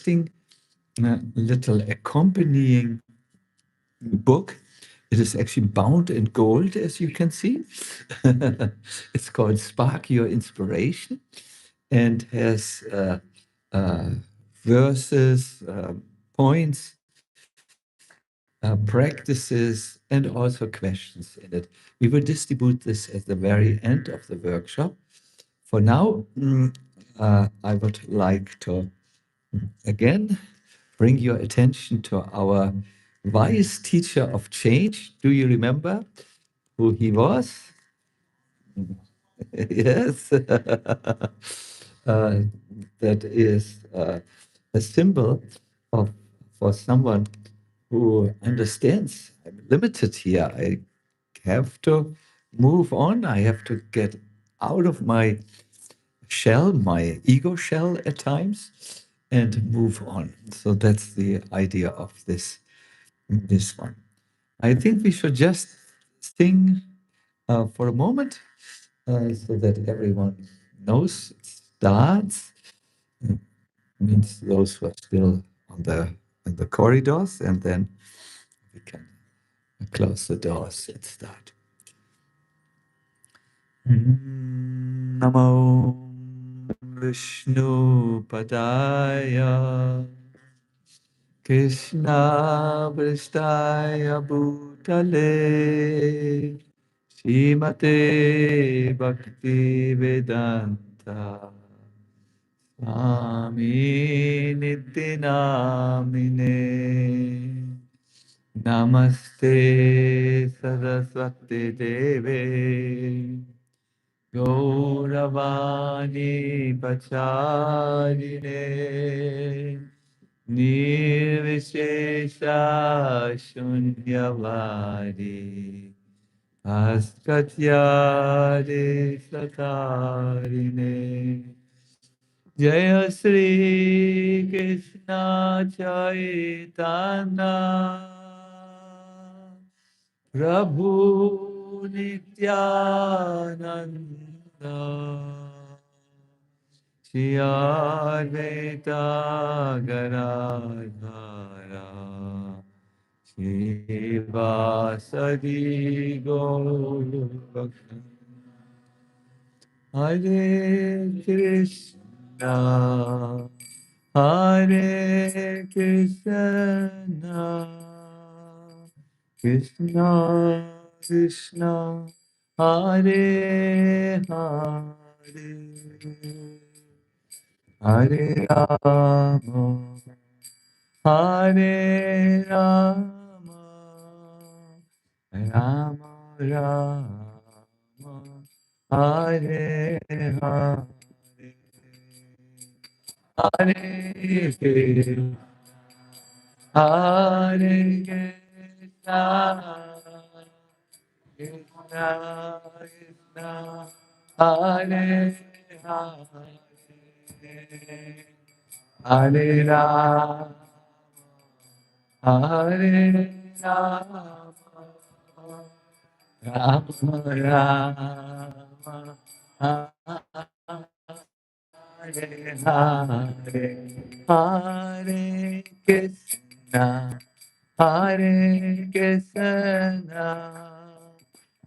interesting little accompanying book. It is actually bound in gold, as you can see. It's called Spark Your Inspiration and has verses, points, practices, and also questions in it. We will distribute this at the very end of the workshop. For now, I would like to again bring your attention to our wise teacher of change. Do you remember who he was? Yes. That is a symbol of for someone who understands I'm limited here. I have to move on. I have to get out of my shell, my ego shell at times, and move on. So that's the idea of this one. I think we should just sing for a moment so that everyone knows it starts. Mm, Means those who are still on the corridors, and then we can close the doors and start. Namo Vishnu Padaya Krishna Vristaya Bhutale Srimate Bhakti Vedanta Swami Nityanamine Namaste Saraswati Deve Gauravani Pacharine Nirvishesha Shunyavadi Askatyade Satarine Jaya Sri Krishna Chaitanya Prabhu Nityananda Shri Advaita Gadadhara Shri Vasadi Gaura Hare Krishna Hare Krishna Krishna Krishna Hare Hare Hare Rama Hare Rama Rama Rama Hare Hare Hare Krishna Hare Krishna Krishna Krishna Hare Hare Hare Rama Hare Rama Rama Rama Hare Hare Hare Krishna Hare Krishna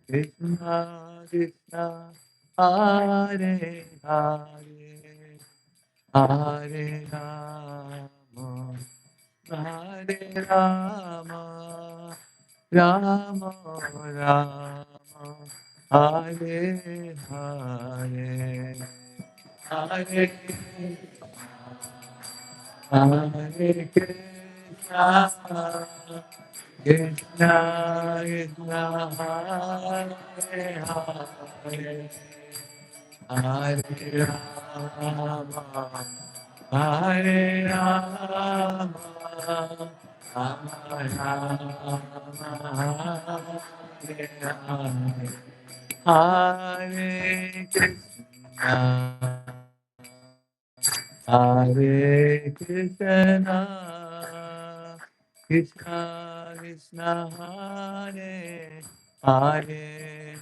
Krishna Krishna Hare Hare Hare Rama Hare Rama Rama Rama Hare Hare Hare Hare Krishna Krishna Krishna Hare Hare Hare Rama Hare Rama Rama Rama Hare Hare Hare Krishna Hare Krishna Krishna Krishna Hare Hare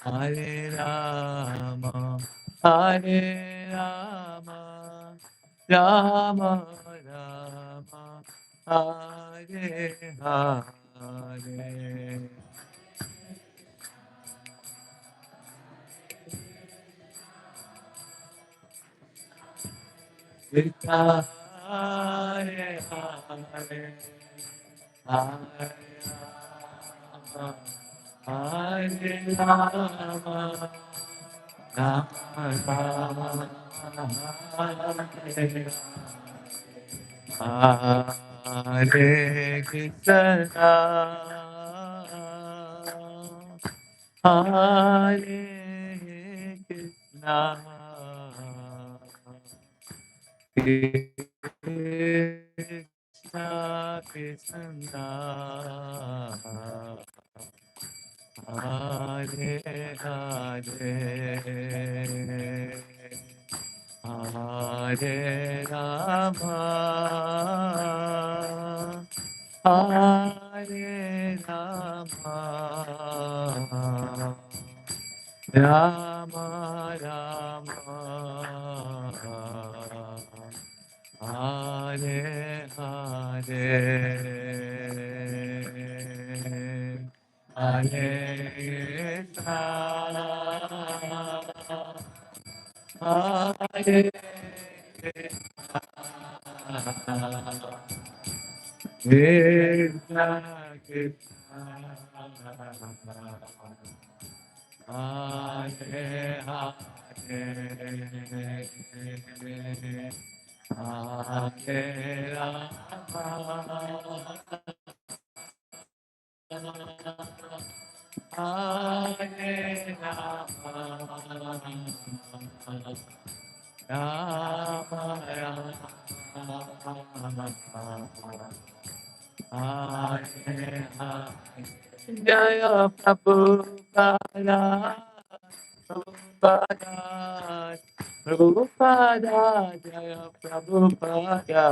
Hare Rama Hare Rama Rama Rama Hare Hare Krishna Hare Hare Hare Rama Hare Rama Rama Rama Hare Hare Krishna, Hare Krishna, Krishna Krishna, Hare Hare. Hare Rama, Hare Rama, Rama Rama, Hare Hare, Hare Krishna. Hare Krishna, Krishna, Hare Hare, Hare Rama, Hare Rama, Rama Rama, Hare Hare. Jaya Prabhupada, Prabhupada, Prabhupada, Jaya Prabhupada.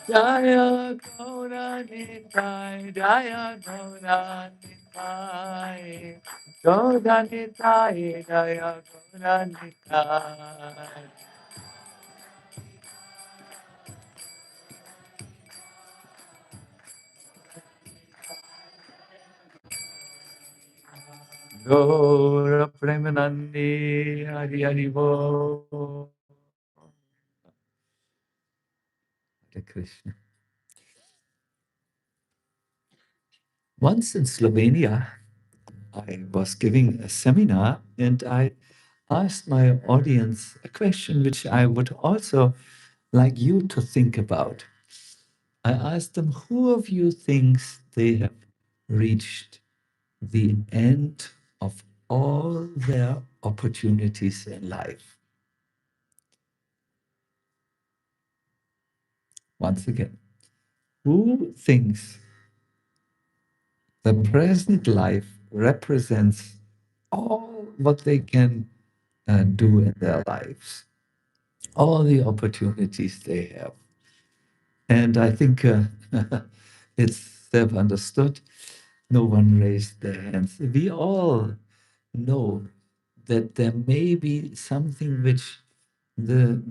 Jaya Gaura Nitai, Jaya Gaura Nitai, Gaura Nitai, Jaya Gaura Nitai. Gaura Premanandi, Hari Hari Bo. Hare Krishna. Once in Slovenia, I was giving a seminar and I asked my audience a question which I would also like you to think about. I asked them, who of you thinks they have reached the end of all their opportunities in life? Once again, who thinks the present life represents all what they can do in their lives, all the opportunities they have? And I think it's self understood. No one raised their hands. We all know that there may be something which the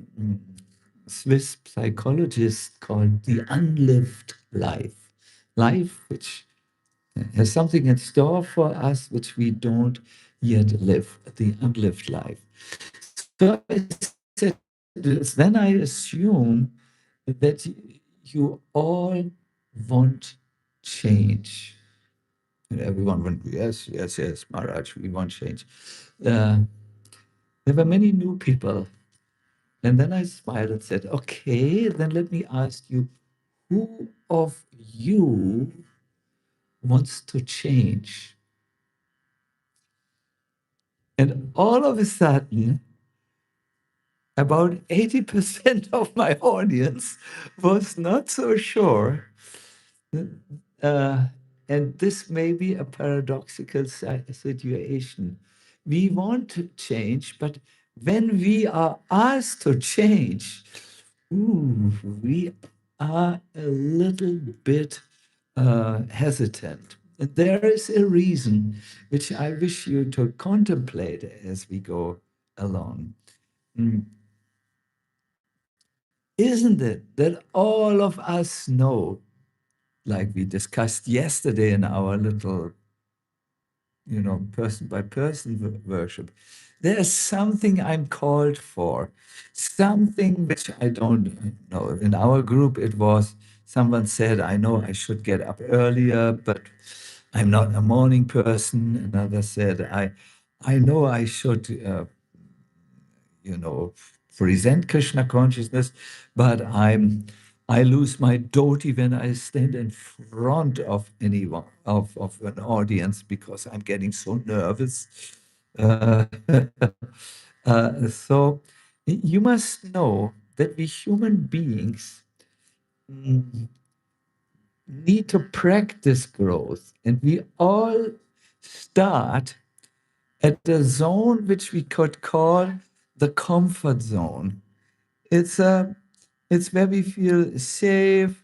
Swiss psychologists call the unlived life. Life which has something in store for us which we don't yet live, the unlived life. So I said this, then I assume that you all want change. And everyone went, yes, yes, yes, Maharaj, we want change. Uh, there were many new people. And then I smiled and said, okay, then let me ask you, who of you wants to change? And all of a sudden, about 80% of my audience was not so sure. Uh, and this may be a paradoxical situation. We want to change, but when we are asked to change, we are a little bit hesitant. And there is a reason which I wish you to contemplate as we go along. Mm, Isn't it that all of us know, like we discussed yesterday in our little, person by person worship, there's something I'm called for, something which I don't know. In our group, it was someone said, I know I should get up earlier, but I'm not a morning person. Another said, I know I should you know, present Krishna consciousness, but I lose my dhoti when I stand in front of anyone of an audience because I'm getting so nervous. Uh, so you must know that we human beings mm, need to practice growth, and we all start at a zone which we could call the comfort zone. It's a it's where we feel safe,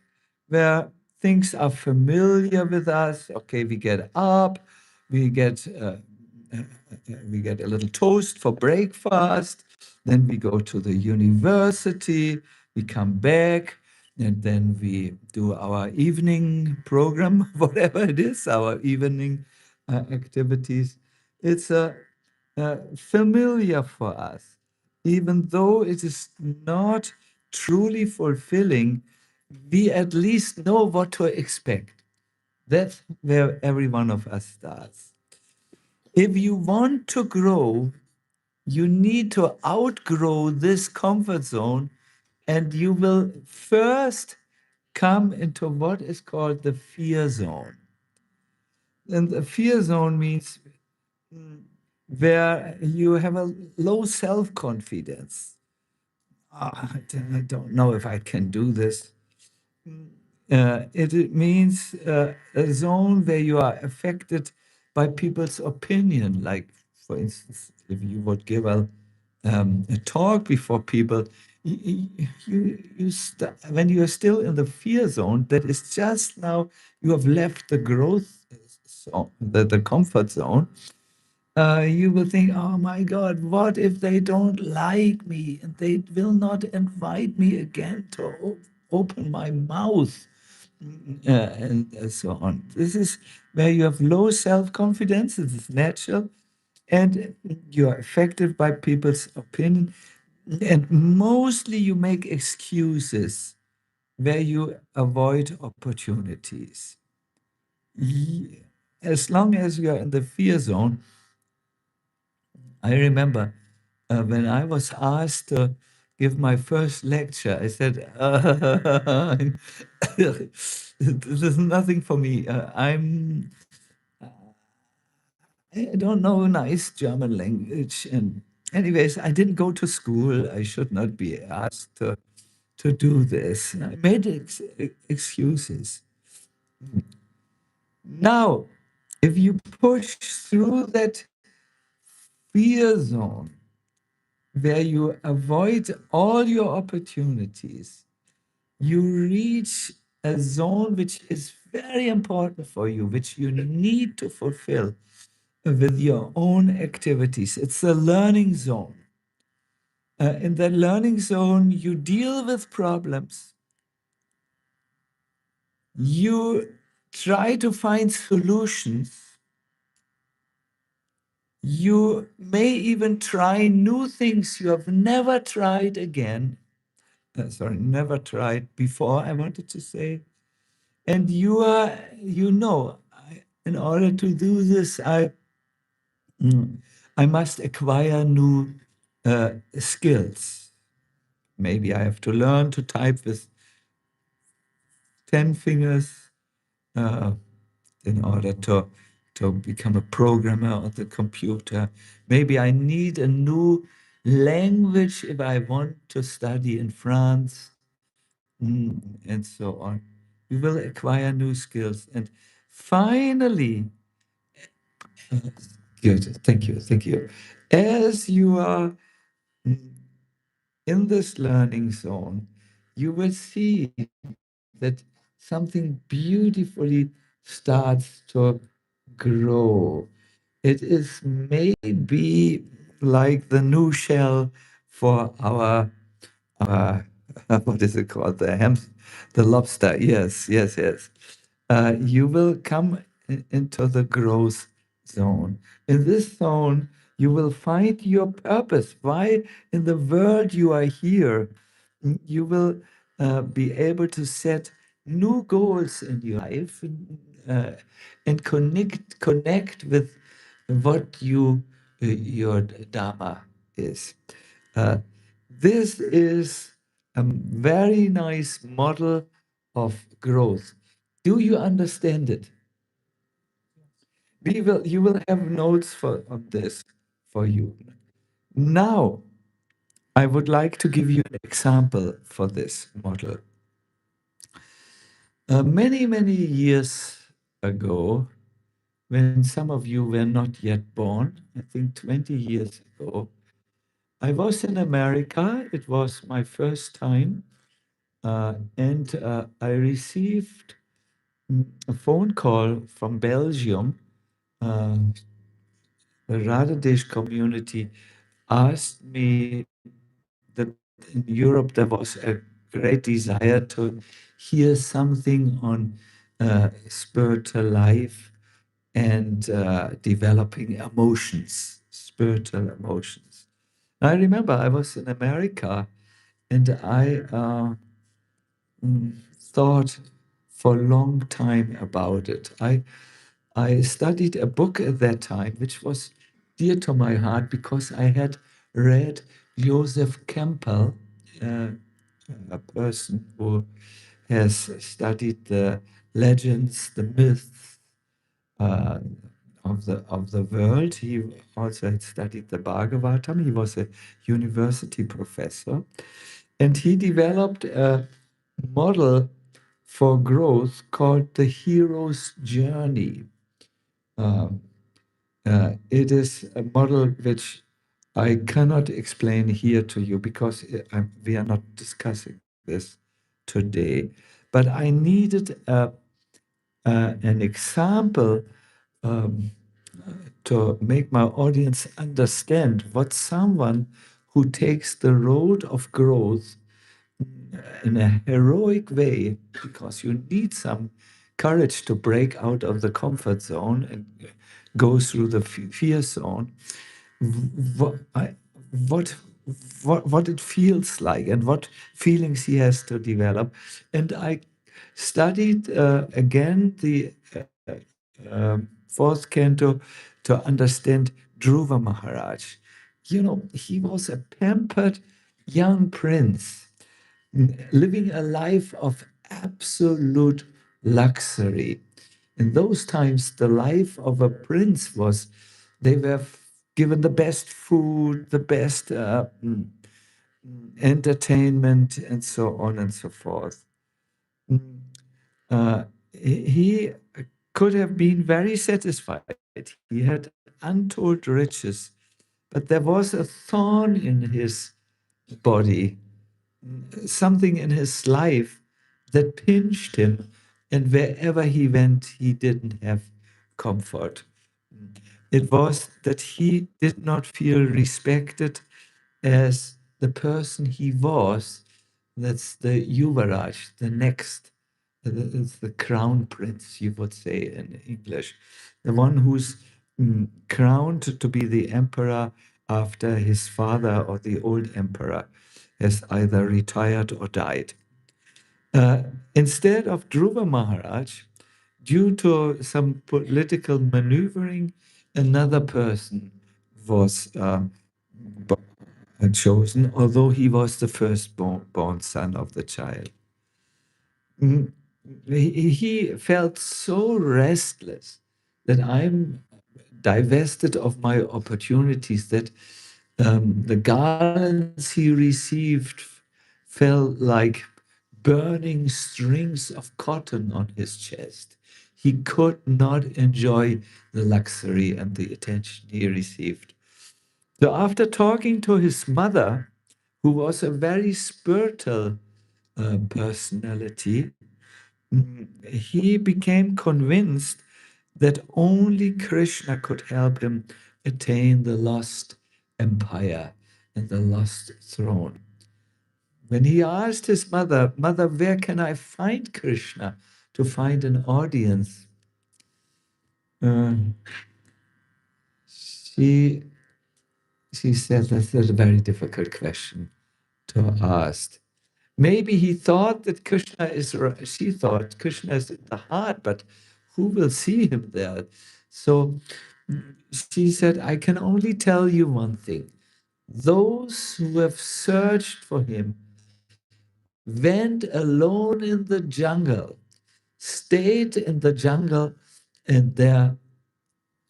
where things are familiar with us. Okay, we get up, we get we get a little toast for breakfast, then we go to the university, we come back, and then we do our evening program, whatever it is, our evening activities. It's familiar for us, even though it is not truly fulfilling. We at least know what to expect. That's where every one of us starts. If you want to grow, you need to outgrow this comfort zone, and you will first come into what is called the fear zone. And the fear zone means where you have a low self confidence. I don't know if I can do this. It means a zone where you are affected by people's opinion. Like, for instance, if you would give a talk before people, when you are still in the fear zone, that is just now you have left the growth zone, the comfort zone. You will think, oh my God, what if they don't like me and they will not invite me again to open my mouth? And so on. This is where you have low self confidence. This is natural. And you are affected by people's opinion. And mostly you make excuses where you avoid opportunities. As long as you are in the fear zone, I remember when I was asked to give my first lecture, I said, this is nothing for me. I don't know nice German language. And anyways, I didn't go to school. I should not be asked to do this. And I made excuses. Now, if you push through that fear zone, where you avoid all your opportunities, you reach a zone which is very important for you, which you need to fulfill with your own activities. It's a learning zone. In that learning zone, you deal with problems. You try to find solutions. You may even try new things you have never tried again. Never tried before, I wanted to say. And in order to do this, I must acquire new skills. Maybe I have to learn to type with 10 fingers uh, in order to become a programmer on the computer. Maybe I need a new language if I want to study in France, and so on. You will acquire new skills. And finally, good, thank you. As you are in this learning zone, you will see that something beautifully starts to grow. It is maybe like the new shell for our what is it called? The lobster. Yes, yes, yes. You will come into the growth zone. In this zone, you will find your purpose. Why in the world you are here. You will be able to set new goals in your life, uh, and connect with what your dharma is. Uh, this is a very nice model of growth. Do you understand it? You will have notes on this for you. Now, I would like to give you an example for this model. Many years ago, when some of you were not yet born, I think 20 years ago, I was in America. It was my first time, and I received a phone call from Belgium. The Radhadesh community asked me that in Europe there was a great desire to hear something on spiritual life and developing emotions, spiritual emotions. I remember I was in America and I thought for a long time about it. I studied a book at that time, which was dear to my heart because I had read Joseph Campbell, uh, a person who has studied the legends, the myths uh, of the world. He also had studied the Bhagavatam. He was a university professor, and he developed a model for growth called the hero's journey. Um, it is a model which I cannot explain here to you because we are not discussing this today. But I needed an example um, to make my audience understand what someone who takes the road of growth in a heroic way, because you need some courage to break out of the comfort zone and go through the fear zone, what, what what it feels like and what feelings he has to develop. And I studied again the fourth canto to understand Dhruva Maharaj. You know, he was a pampered young prince living a life of absolute luxury. In those times, the life of a prince was they were given the best food, the best entertainment, and so on and so forth. Mm, he could have been very satisfied. He had untold riches, but there was a thorn in his body, something in his life that pinched him, and wherever he went, he didn't have comfort. It was that he did not feel respected as the person he was. That's the Yuvaraj, the next, it's the crown prince, you would say in English, the one who's crowned to be the emperor after his father or the old emperor has either retired or died. Uh, Instead of Dhruva Maharaj, due to some political maneuvering, another person was chosen, although he was the firstborn son of the child. Mm, he felt so restless that I'm divested of my opportunities, that the garlands he received felt like burning strings of cotton on his chest. He could not enjoy the luxury and the attention he received. So, after talking to his mother, who was a very spiritual personality, he became convinced that only Krishna could help him attain the lost empire and the lost throne. When he asked his mother, "Mother, where can I find Krishna to find an audience?" Uh, she she said, "That's a very difficult question to ask. Maybe he thought that Krishna is, she thought Krishna is in the heart, but who will see him there?" So she said, "I can only tell you one thing. Those who have searched for him went alone in the jungle, stayed in the jungle, and there,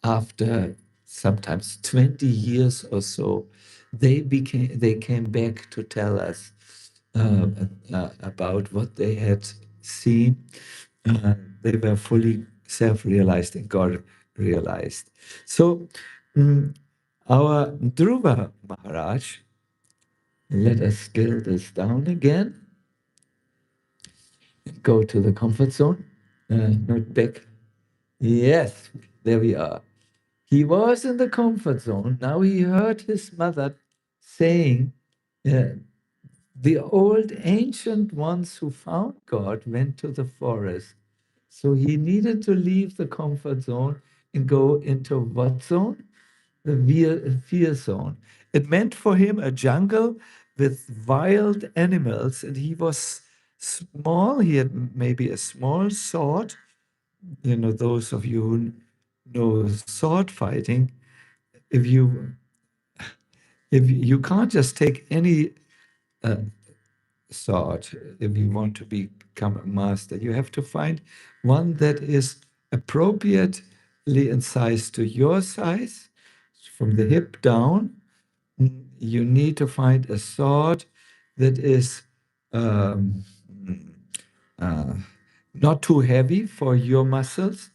after sometimes 20 years or so, they came back to tell us about what they had seen. They were fully self-realized and God realized. So our Dhruva Maharaj, let us scale this down again, go to the comfort zone, not back. Yes, there we are. He was in the comfort zone. Now he heard his mother saying, the old ancient ones who found God went to the forest. So he needed to leave the comfort zone and go into what zone? The fear zone. It meant for him a jungle with wild animals, and he was small. He had maybe a small sword. You know, those of you who know sword fighting, if you can't just take any uh, sword if you want to become a master. You have to find one that is appropriately in size to your size, from the hip down. You need to find a sword that is um, uh, not too heavy for your muscles.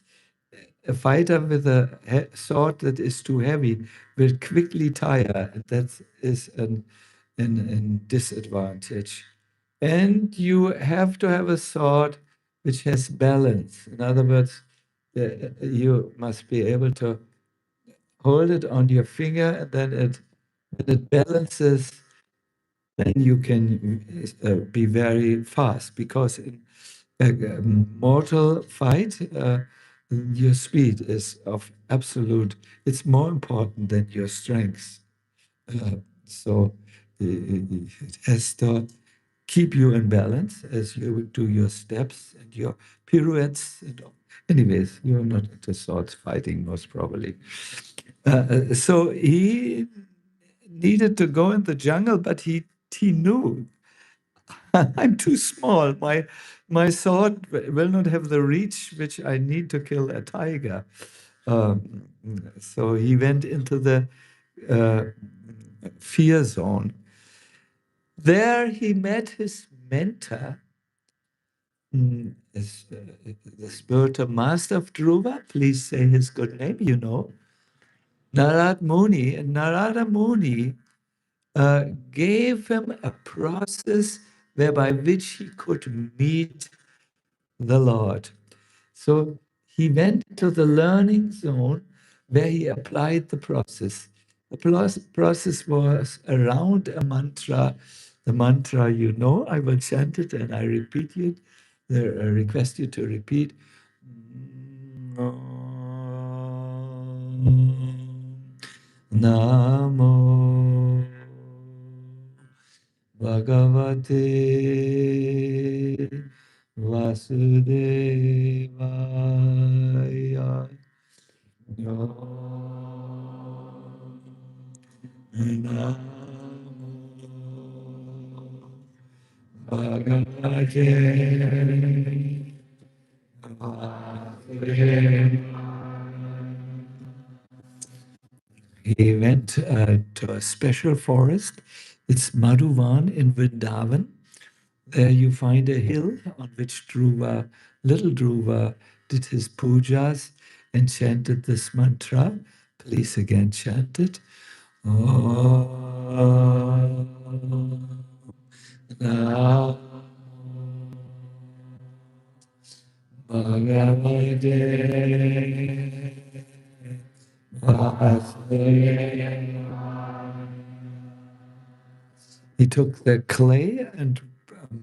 A fighter with a sword that is too heavy will quickly tire, and that is an disadvantage. And you have to have a sword which has balance. In other words, you must be able to hold it on your finger, and then when it balances, then you can be very fast, because in a mortal fight, your speed is of absolute, it's more important than your strength. So it has to keep you in balance as you do your steps and your pirouettes. Anyways, you're not into swords fighting, most probably. So he needed to go in the jungle, but he knew, I'm too small. My sword will not have the reach which I need to kill a tiger. Um, so he went into the uh, fear zone. There he met his mentor, the spiritual master of Dhruva. Please say his good name, Narad Muni. And Narada Muni gave him a process whereby which he could meet the Lord. So he went to the learning zone where he applied the process. The process was around a mantra. The mantra, I will chant it and I repeat it. I request you to repeat. Namo Bhagavate Vasudevaya. Namo Bhagavate Vasudevaya. He went to a special forest. It's Madhuvan in Vrindavan. There you find a hill on which Dhruva, little Dhruva, did his pujas and chanted this mantra. Please again chant it. Om Namo Bhagavate Vasudevaya. He took the clay and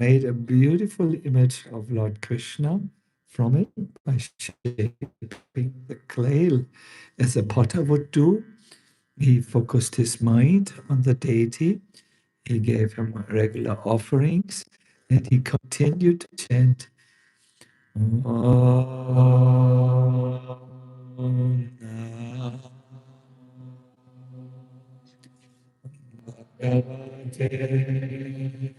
made a beautiful image of Lord Krishna from it by shaping the clay as a potter would do. He focused his mind on the deity. He gave him regular offerings, and he continued to chant Om Bhagavate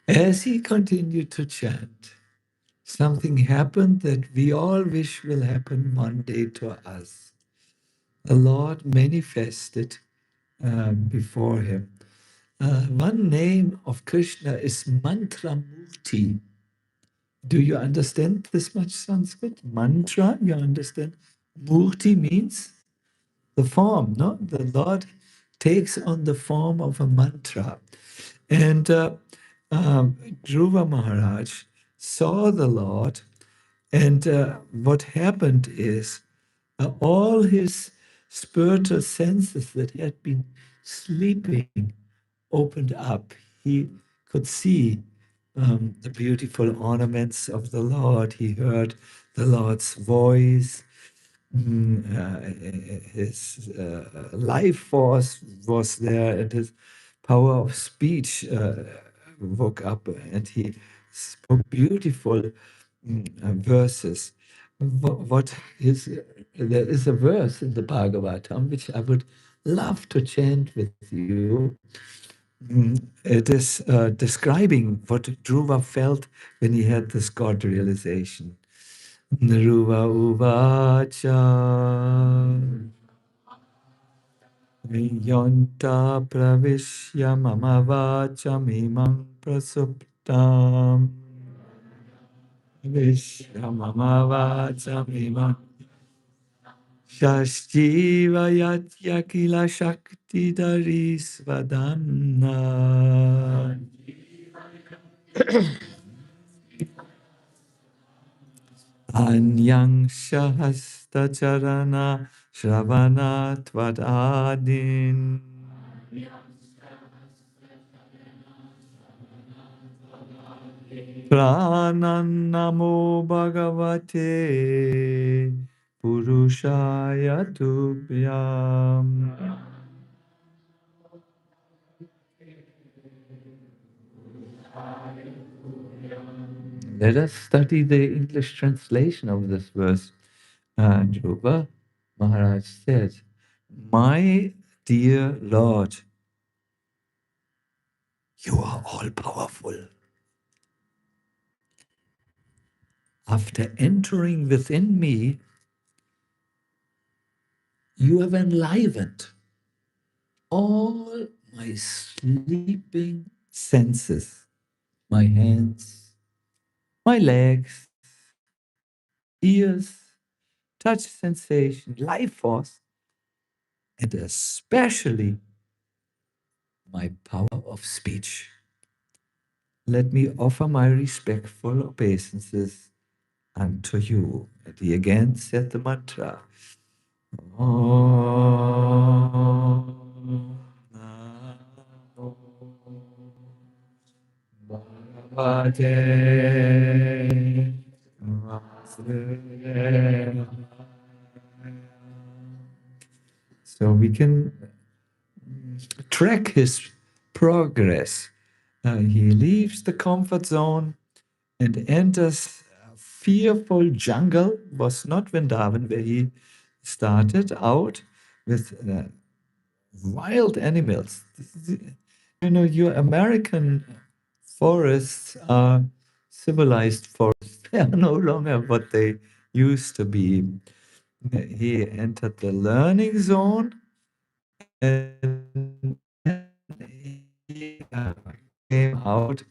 As he continued to chant, something happened that we all wish will happen one day to us. The Lord manifested before him. One name of Krishna is Mantra Murti. Do you understand this much Sanskrit? Mantra, you understand? Murti means the form, no? The Lord takes on the form of a mantra. And Dhruva Maharaj saw the Lord, and what happened is all his spiritual senses that had been sleeping opened up. He could see the beautiful ornaments of the Lord. He heard the Lord's voice. His life force was there, and his power of speech woke up, and he spoke beautiful verses. What is there is a verse in the Bhagavatam which I would love to chant with you. It is describing what Dhruva felt when he had this God realization. Dhruva uvacha yonta pravishya mama vacham imam prasuptam vishya mama vacham imam shashtiva yatya kila shakti daris vadamna Anyang Shahasta Charana Shravana Tvadadin Prananamo Bhagavate Purushaya Tubhyam. Let us study the English translation of this verse. Dhruva Maharaj said, "My dear Lord, you are all powerful. After entering within me, you have enlivened all my sleeping senses, my hands, my legs, ears, touch sensation, life force, and especially my power of speech. Let me offer my respectful obeisances unto you." And he again said the mantra. Om Namo Bhagavate Vasudevaya. So we can track his progress. He leaves the comfort zone and enters a fearful jungle. Was not Vrindavan where he started out with wild animals. You know, your American forests are civilized forests. They are no longer what they used to be. He entered the learning zone, and he came out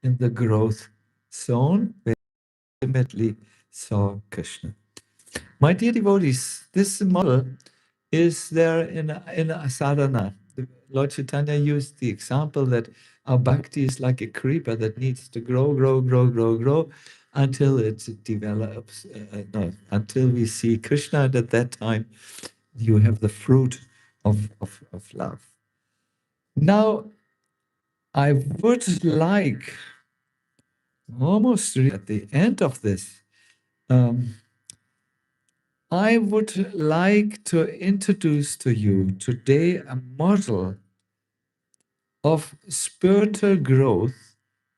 in the growth zone where he ultimately saw Krishna. My dear devotees, this model is there in a sadhana. Lord Chaitanya used the example that our bhakti is like a creeper that needs to grow, grow, grow, grow, grow until it develops. No, until we see Krishna, and at that time you have the fruit of love. Now, I would like almost at the end of this, I would like to introduce to you today a model of spiritual growth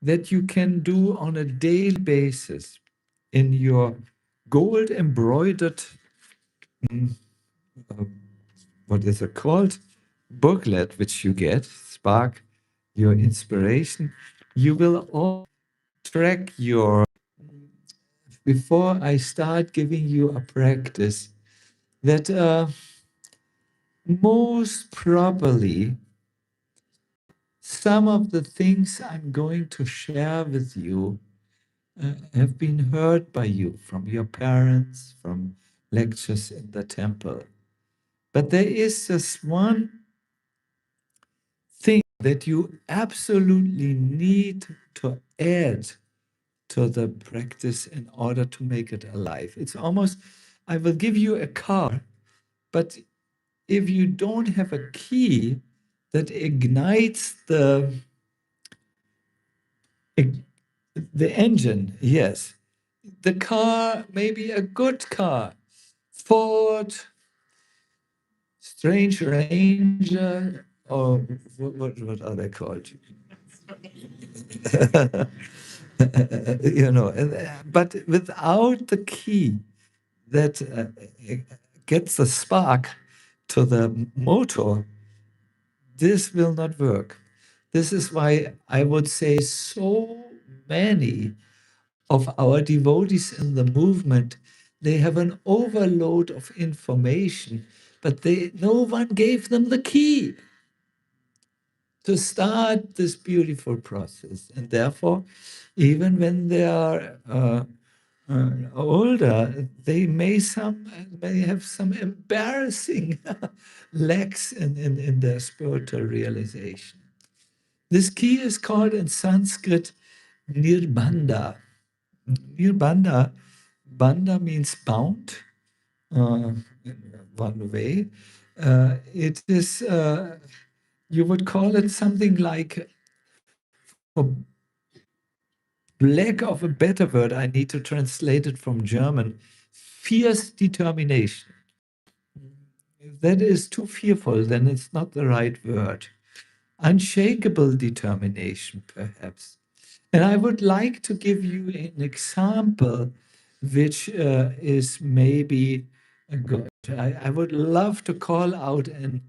that you can do on a daily basis in your gold embroidered, uh, what is it called? Booklet, which you get, Spark Your Inspiration. You will all track your, before I start giving you a practice, that most probably some of the things I'm going to share with you have been heard by you from your parents, from lectures in the temple. But there is this one thing that you absolutely need to add to the practice in order to make it alive. It's almost, I will give you a car, but if you don't have a key that ignites the engine, yes, the car may be a good car, Ford, Strange Ranger, or what are they called? But without the key that gets the spark to the motor, this will not work. This is why I would say so many of our devotees in the movement, they have an overload of information, but no one gave them the key to start this beautiful process. And therefore, even when they are older, they may have some embarrassing lacks in their spiritual realization. This key is called in Sanskrit nirbandha. Nirbandha, bandha means bound in one way. It is, you would call it something like, for lack of a better word, I need to translate it from German, fierce determination. If that is too fearful, then it's not the right word. Unshakable determination, perhaps. And I would like to give you an example which is maybe good. I would love to call out a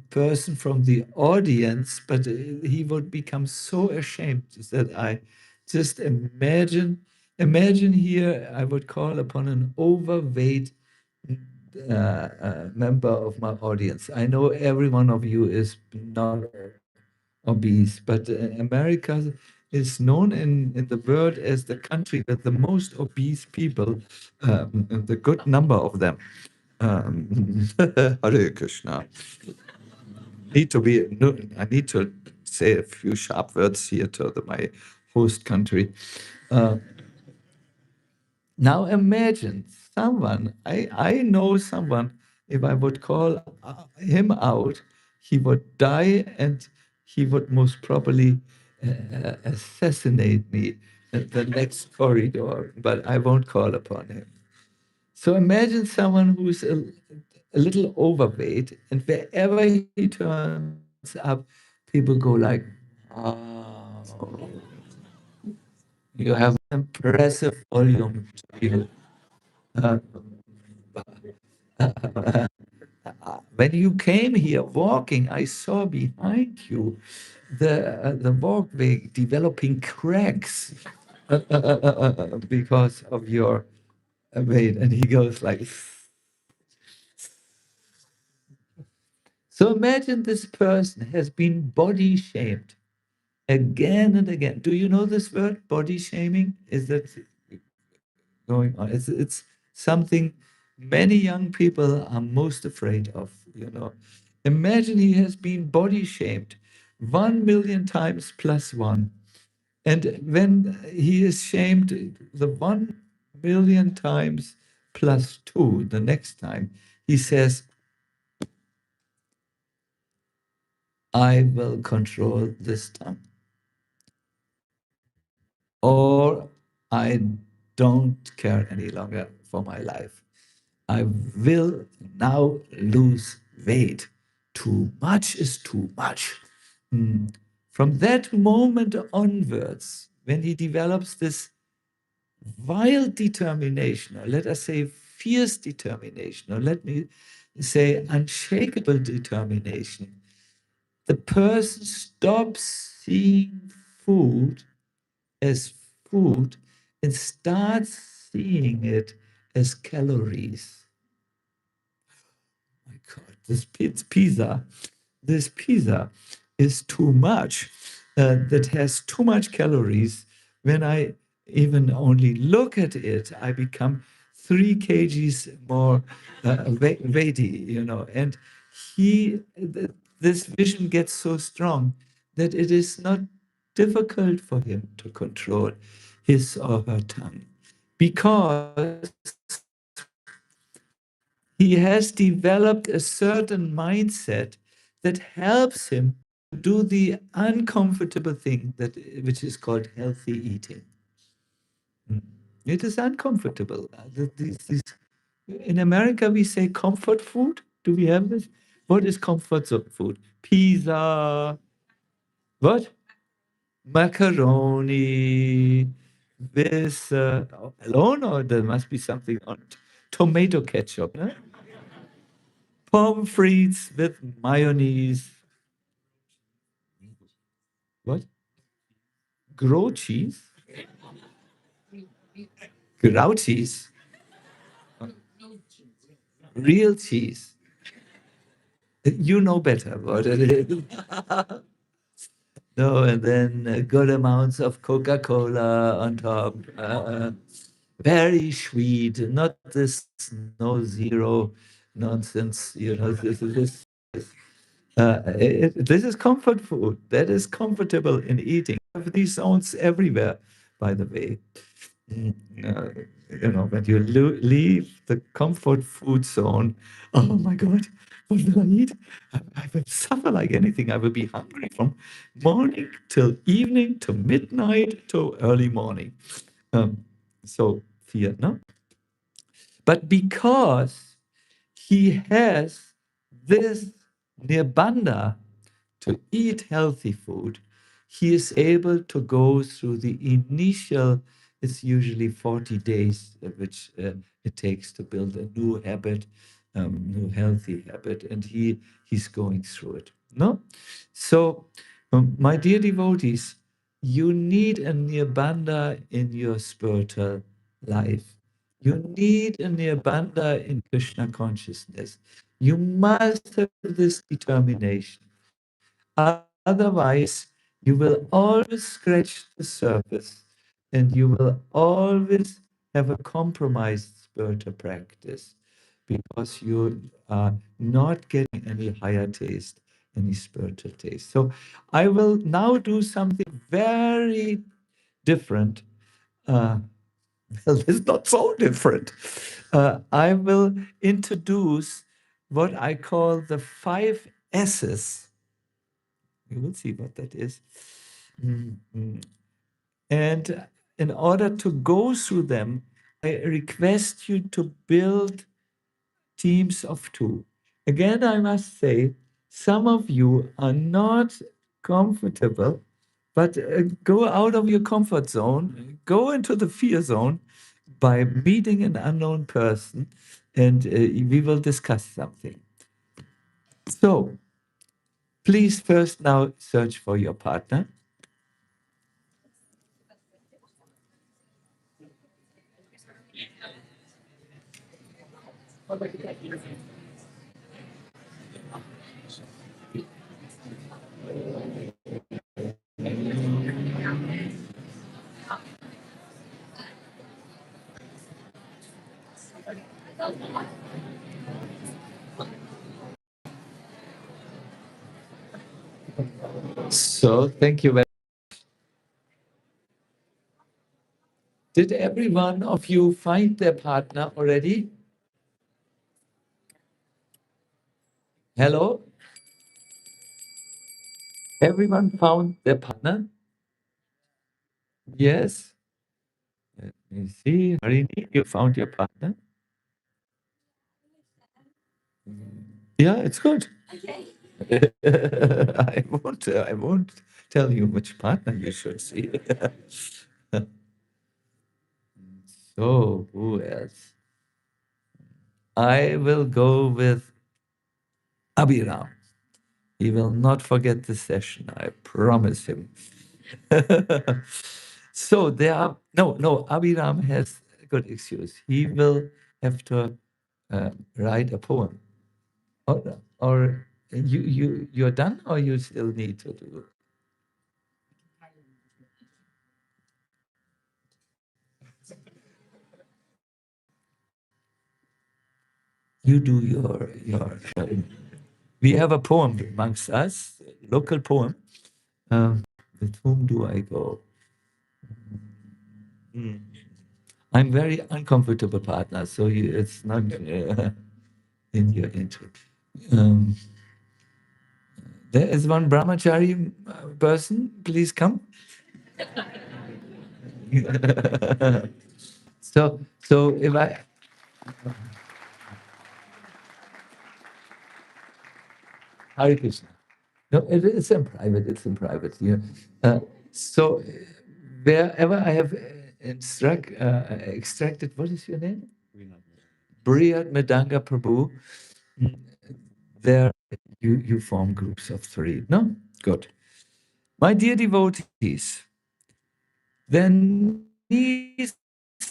person from the audience, but he would become so ashamed that I just imagine here I would call upon an overweight member of my audience. I know every one of you is not obese, but America is known in the world as the country with the most obese people, the good number of them. Hare Krishna. I need to say a few sharp words here to my host country. Uh, Now imagine someone, I know someone, if I would call him out, he would die and he would most probably assassinate me at the next corridor, but I won't call upon him. So imagine someone who's a little overweight, and wherever he turns up, people go like, "Oh, you have impressive volume to you." Uh, when you came here walking, I saw behind you the walkway developing cracks because of your weight. And he goes like, so imagine this person has been body shamed again and again. Do you know this word, body shaming? Is that going on? It's something many young people are most afraid of, Imagine he has been body shamed 1 million times plus one. And when he is shamed the 1 million times plus two, the next time, he says, I will control this tongue, or I don't care any longer for my life. I will now lose weight. Too much is too much. Mm. From that moment onwards, when he develops this wild determination, or let us say fierce determination, or let me say unshakable determination, the person stops seeing food as food and starts seeing it as calories. My God, this pizza is too much. That has too much calories. When I even only look at it, I become 3 kgs more weighty, And this vision gets so strong that it is not difficult for him to control his or her tongue because he has developed a certain mindset that helps him to do the uncomfortable thing which is called healthy eating. Mm. It is uncomfortable. In America, we say comfort food. Do we have this? What is food? Pizza. What? Macaroni. This alone, or there must be something on tomato ketchup. No? Pommes frites with mayonnaise. What? Grilled cheese? Grilled cheese? Real cheese. You know better what it is. No, and then good amounts of Coca-Cola on top. Very sweet, not this no zero nonsense. This is comfort food. That is comfortable in eating. Have these zones everywhere, by the way. Mm, when you leave the comfort food zone, oh my God, what will I eat? I will suffer like anything. I will be hungry from morning till evening to midnight to early morning. Um, so fear, no? But because he has this nirbanda to eat healthy food, he is able to go through the initial, it's usually 40 days, which it takes to build a new habit, new healthy habit, and he's going through it. No? So, my dear devotees, you need a nirbanda in your spiritual life. You need a nirbanda in Krishna consciousness. You must have this determination. Otherwise, you will always scratch the surface and you will always have a compromised spiritual practice because you are not getting any higher taste, any spiritual taste. So I will now do something very different. Well, it's not so different. I will introduce what I call the 5 S's. We will see what that is. Mhm. And in order to go through them, I request you to build teams of two. Again, I must say, some of you are not comfortable, but go out of your comfort zone, go into the fear zone by meeting an unknown person, and we will discuss something. So, please first now search for your partner. So thank you very. Did every one of you find their partner already? Hello? Everyone found their partner? Yes. Let me see. Harini, you found your partner? Yeah, it's good. I won't tell you which partner you should see. So, who else? I will go with Abhiram. He will not forget the session. I promise him. So there are no. Abhiram has a good excuse. He will have to write a poem, or you're done, or you still need to do. You do your. We have a poem amongst us, local poem. With whom do I go? Hmm. I'm very uncomfortable partner, so it's not in your interest. Um, there is one brahmachari person. Please come. So if I Hare Krishna. No, it's in private. It's in private. Yeah. So wherever I have extracted, what is your name? Briyat Medanga Prabhu. mm, There you form groups of three. No, good. My dear devotees, there needs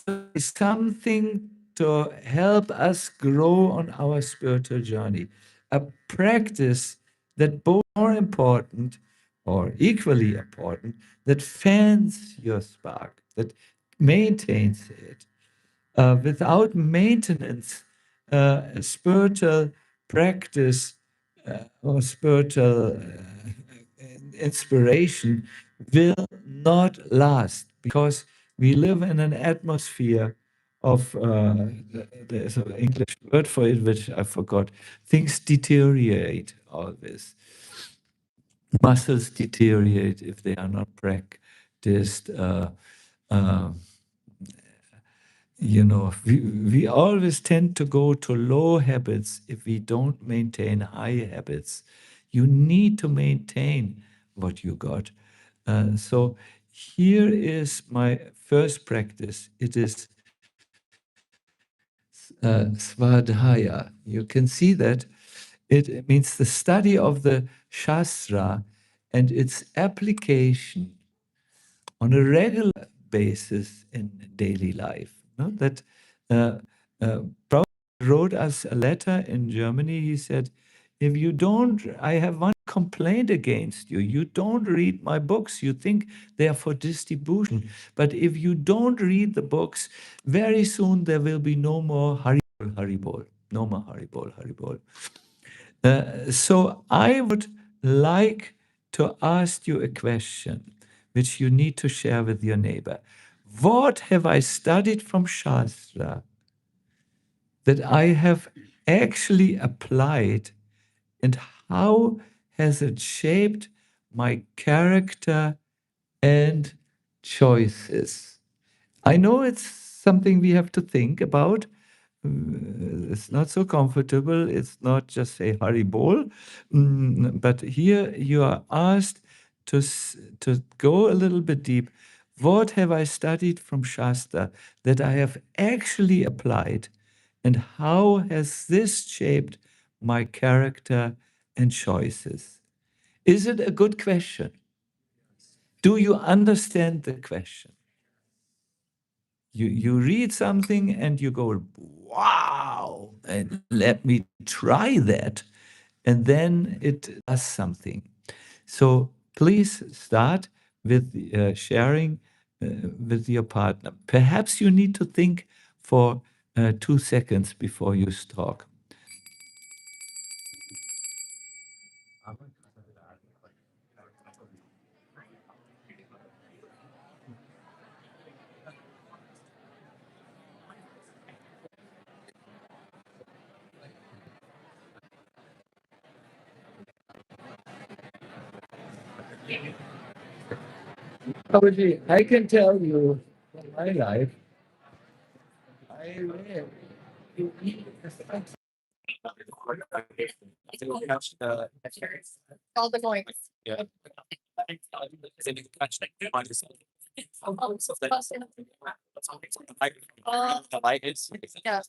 to be something to help us grow on our spiritual journey. A practice that both more important or equally important, that fans your spark, that maintains it. Without maintenance, spiritual practice or spiritual inspiration will not last because we live in an atmosphere of there's an English word for it which I forgot. Things deteriorate always. Muscles deteriorate if they are not practiced. Uh, we always tend to go to low habits if we don't maintain high habits. You need to maintain what you got. So here is my first practice. It is svadhyaya. You can see that it means the study of the Shastra and its application on a regular basis in daily life. No? That uh, Prabhupada wrote us a letter in Germany. He said, if you don't, I have one complaint against you. You don't read my books. You think they are for distribution. But if you don't read the books, very soon there will be no more Haribol, Haribol. No more Haribol, Haribol. So I would like to ask you a question which you need to share with your neighbor. What have I studied from Shastra that I have actually applied, and how has it shaped my character and choices? I know it's something we have to think about. It's not so comfortable. It's not just say Hari Bol, but here you are asked to go a little bit deep. What have I studied from Shastra that I have actually applied, and how has this shaped my character and choices? Is it a good question? Do you understand the question? You read something and you go, wow, and let me try that. And then it does something. So please start with sharing with your partner. Perhaps you need to think for 2 seconds before you talk. Babaji, I can tell you in my life, I really All the coins. Yeah. Right. Yeah.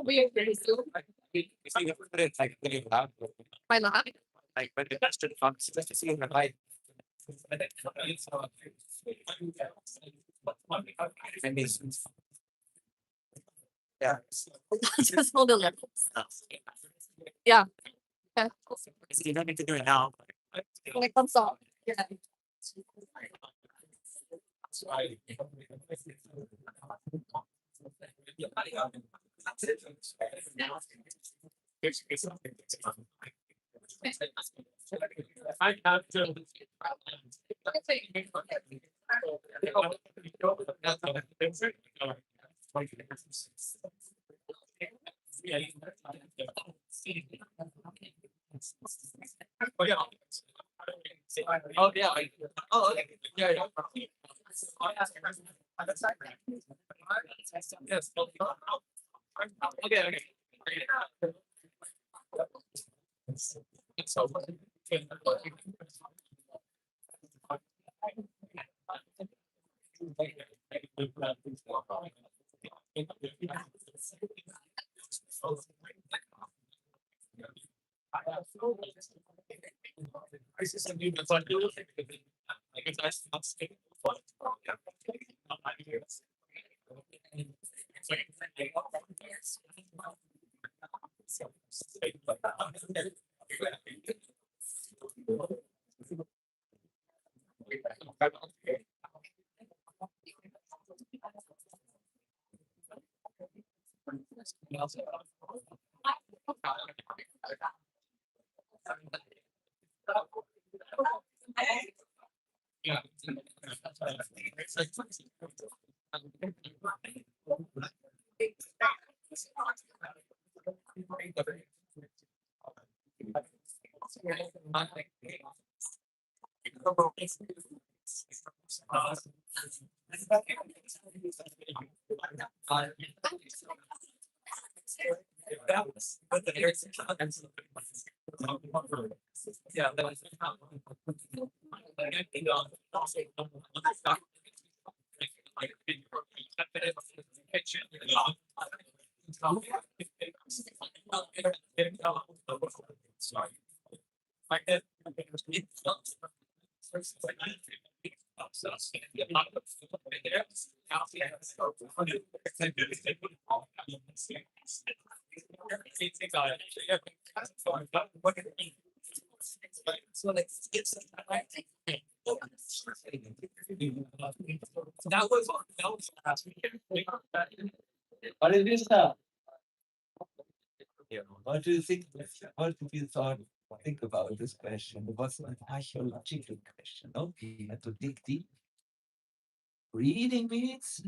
We agree. My love. Just hold it. Yeah. Okay. When it comes off. Yeah. What is this? What do you think? What do you think about this question? It was an archaeological question. No, we had to dig deep. Reading means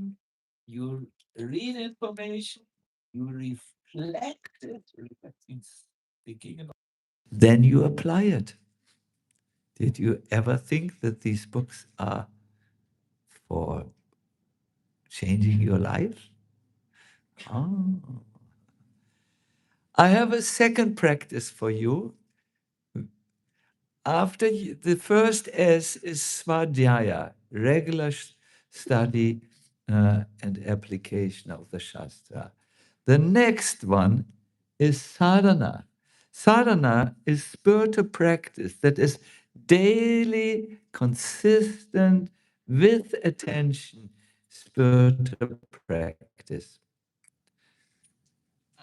you read information, you reflect it. Reflect means thinking about. Then you apply it. Did you ever think that these books are for changing your life? Oh. I have a second practice for you. After the first S is Svadhyaya, regular study and application of the Shastra. The next one is sadhana. Sadhana is spiritual practice that is daily, consistent, with attention, spiritual practice.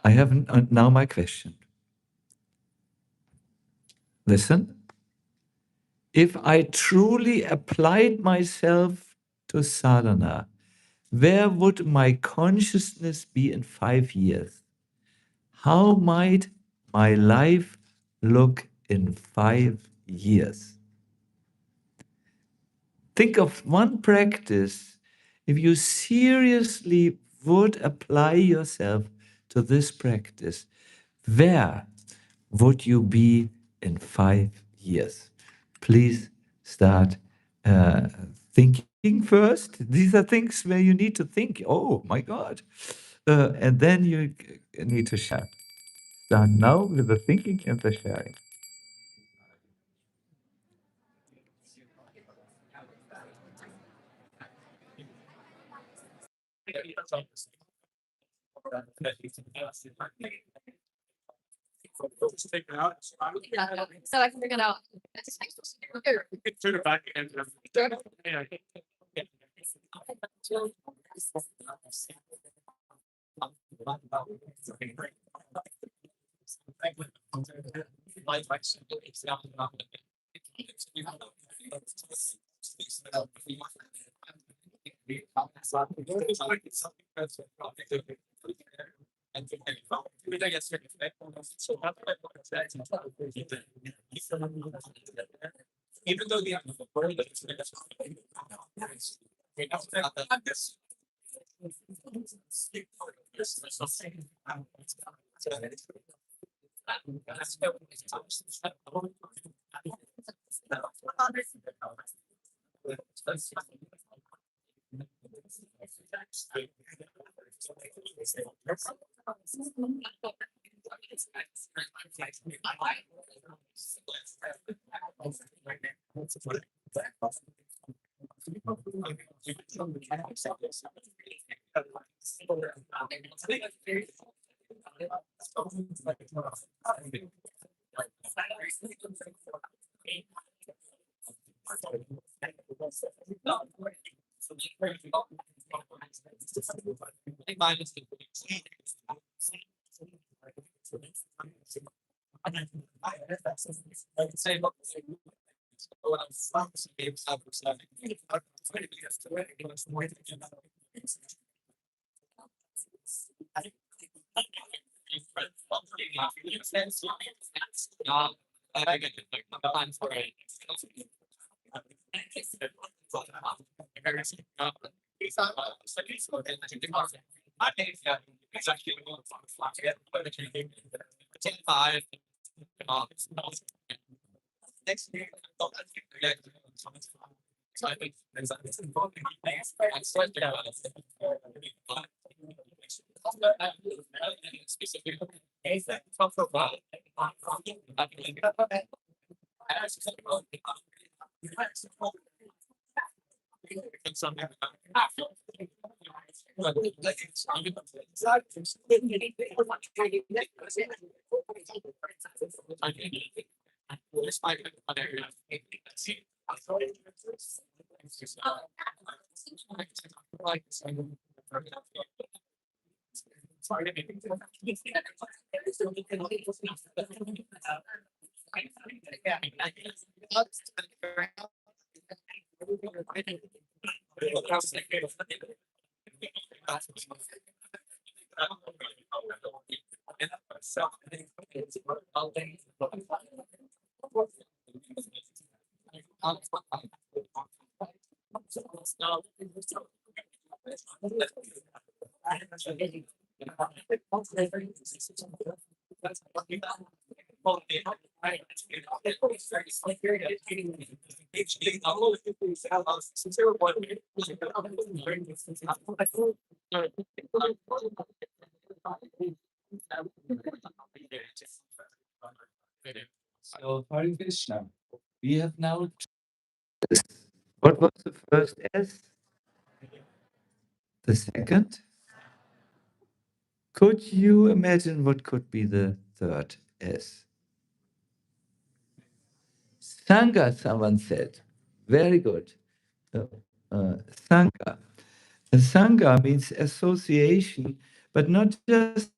I have now my question. Listen. If I truly applied myself to sadhana, where would my consciousness be in 5 years? How might my life look in 5 years? Think of one practice. If you seriously would apply yourself to this practice, where would you be in 5 years? Please start thinking first. These are things where you need to think. Oh my God. And then you need to share. Start now with the thinking and the sharing. Yeah, so I can figure it out. So, Hare Krishna. We have now. What was the first S? The second? Could you imagine what could be the third S? Sangha, someone said. Very good. Uh, Sangha. Sangha means association, but not just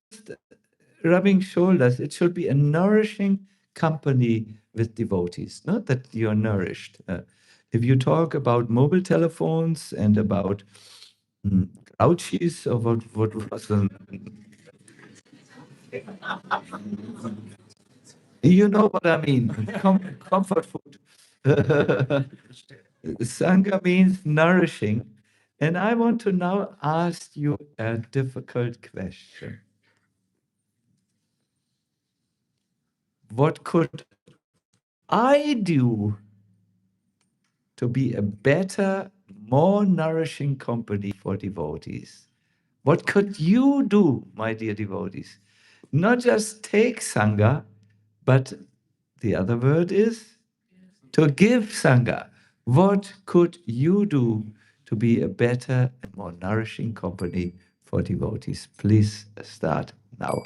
rubbing shoulders. It should be a nourishing company with devotees, not that you're nourished. If you talk about mobile telephones and about grouchies or what was You know what I mean. Comfort food. Sangha means nourishing. And I want to now ask you a difficult question. What could I do to be a better, more nourishing company for devotees? What could you do, my dear devotees? Not just take Sangha, but the other word is to give Sangha. What could you do to be a better and more nourishing company for devotees? Please start now.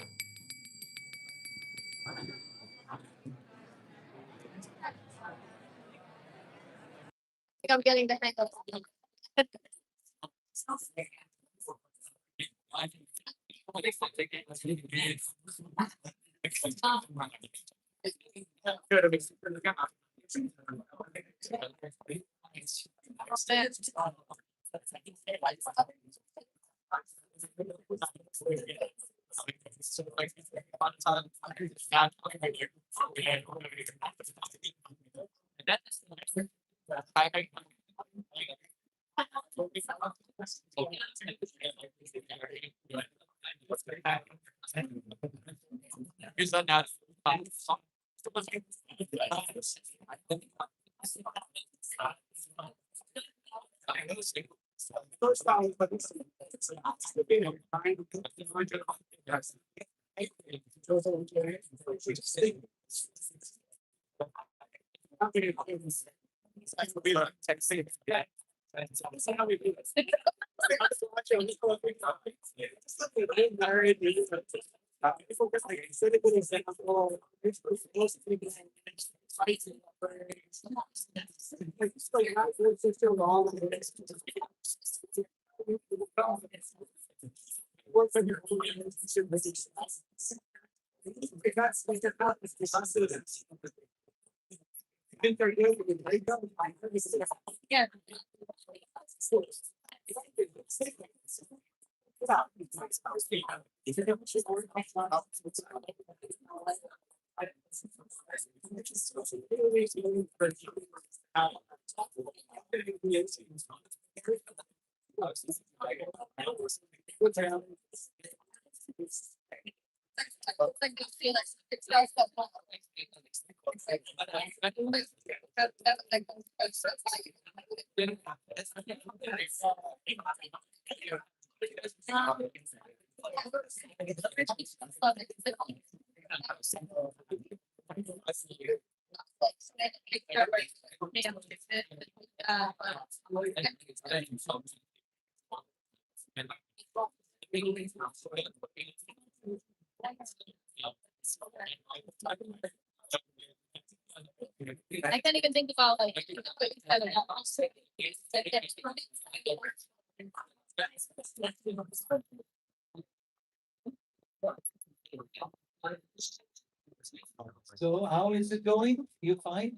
So how is it going? You find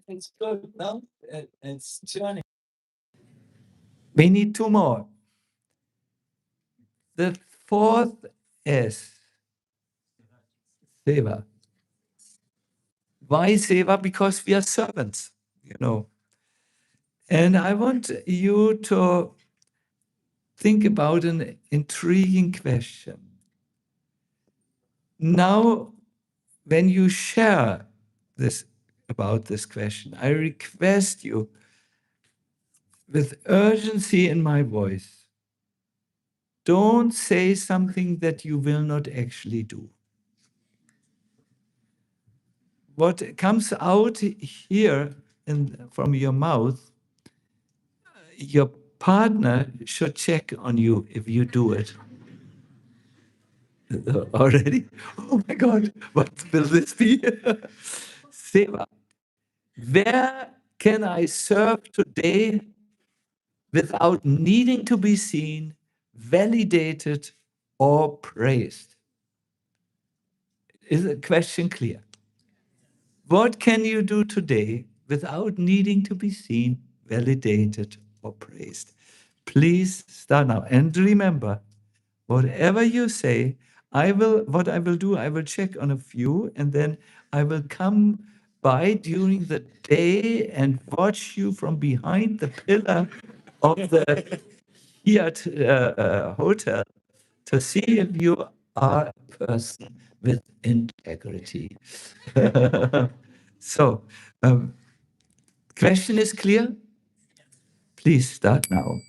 it's good, no? It's journey. We need two more. The fourth is Seva. Why Seva? Because we are servants, you know. And I want you to think about an intriguing question. Now, when you share this about this question, I request you with urgency in my voice, don't say something that you will not actually do. What comes out here from your mouth, your partner should check on you if you do it. Already? Oh my God, what will this be? Seva. Where can I serve today without needing to be seen, validated, or praised? Is the question clear? What can you do today without needing to be seen, validated, or praised? Please start now. And remember, whatever you say, what I will do, I will check on a few, and then I will come by during the day and watch you from behind the pillar of the Hyatt hotel to see if you are a person with integrity. So, question is clear? Please start now.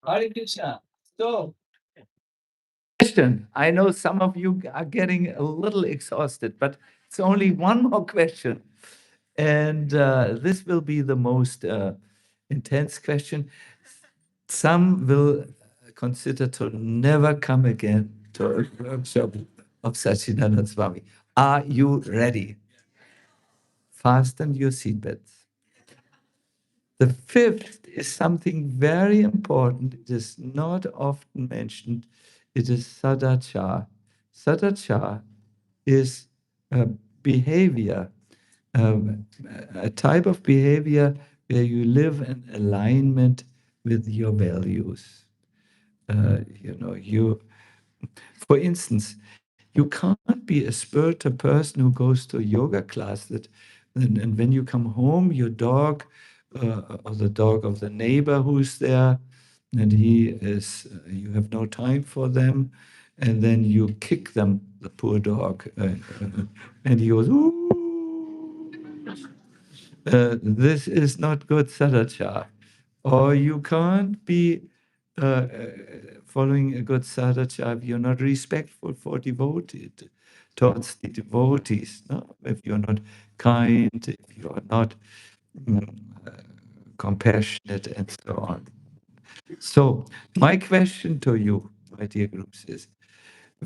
Hare Krishna. So, question. I know some of you are getting a little exhausted, but it's only one more question. And this will be the most intense question. Some will consider to never come again to a workshop of Sacinandana Swami. Are you ready? Fasten your seatbelts. The fifth is something very important. It is not often mentioned. It is sadacha. Sadacha is a behavior, um, a type of behavior where you live in alignment with your values. For instance, you can't be a spiritual person who goes to a yoga class and when you come home, your dog or the dog of the neighbor who's there, and you have no time for them, and then you kick them, the poor dog, and he goes, ooh. This is not good sadhana. Or you can't be following a good sadhana if you're not respectful for devoted towards the devotees. No? If you're not kind, if you're not mm, uh, compassionate, and so on. So, my question to you, my dear groups, is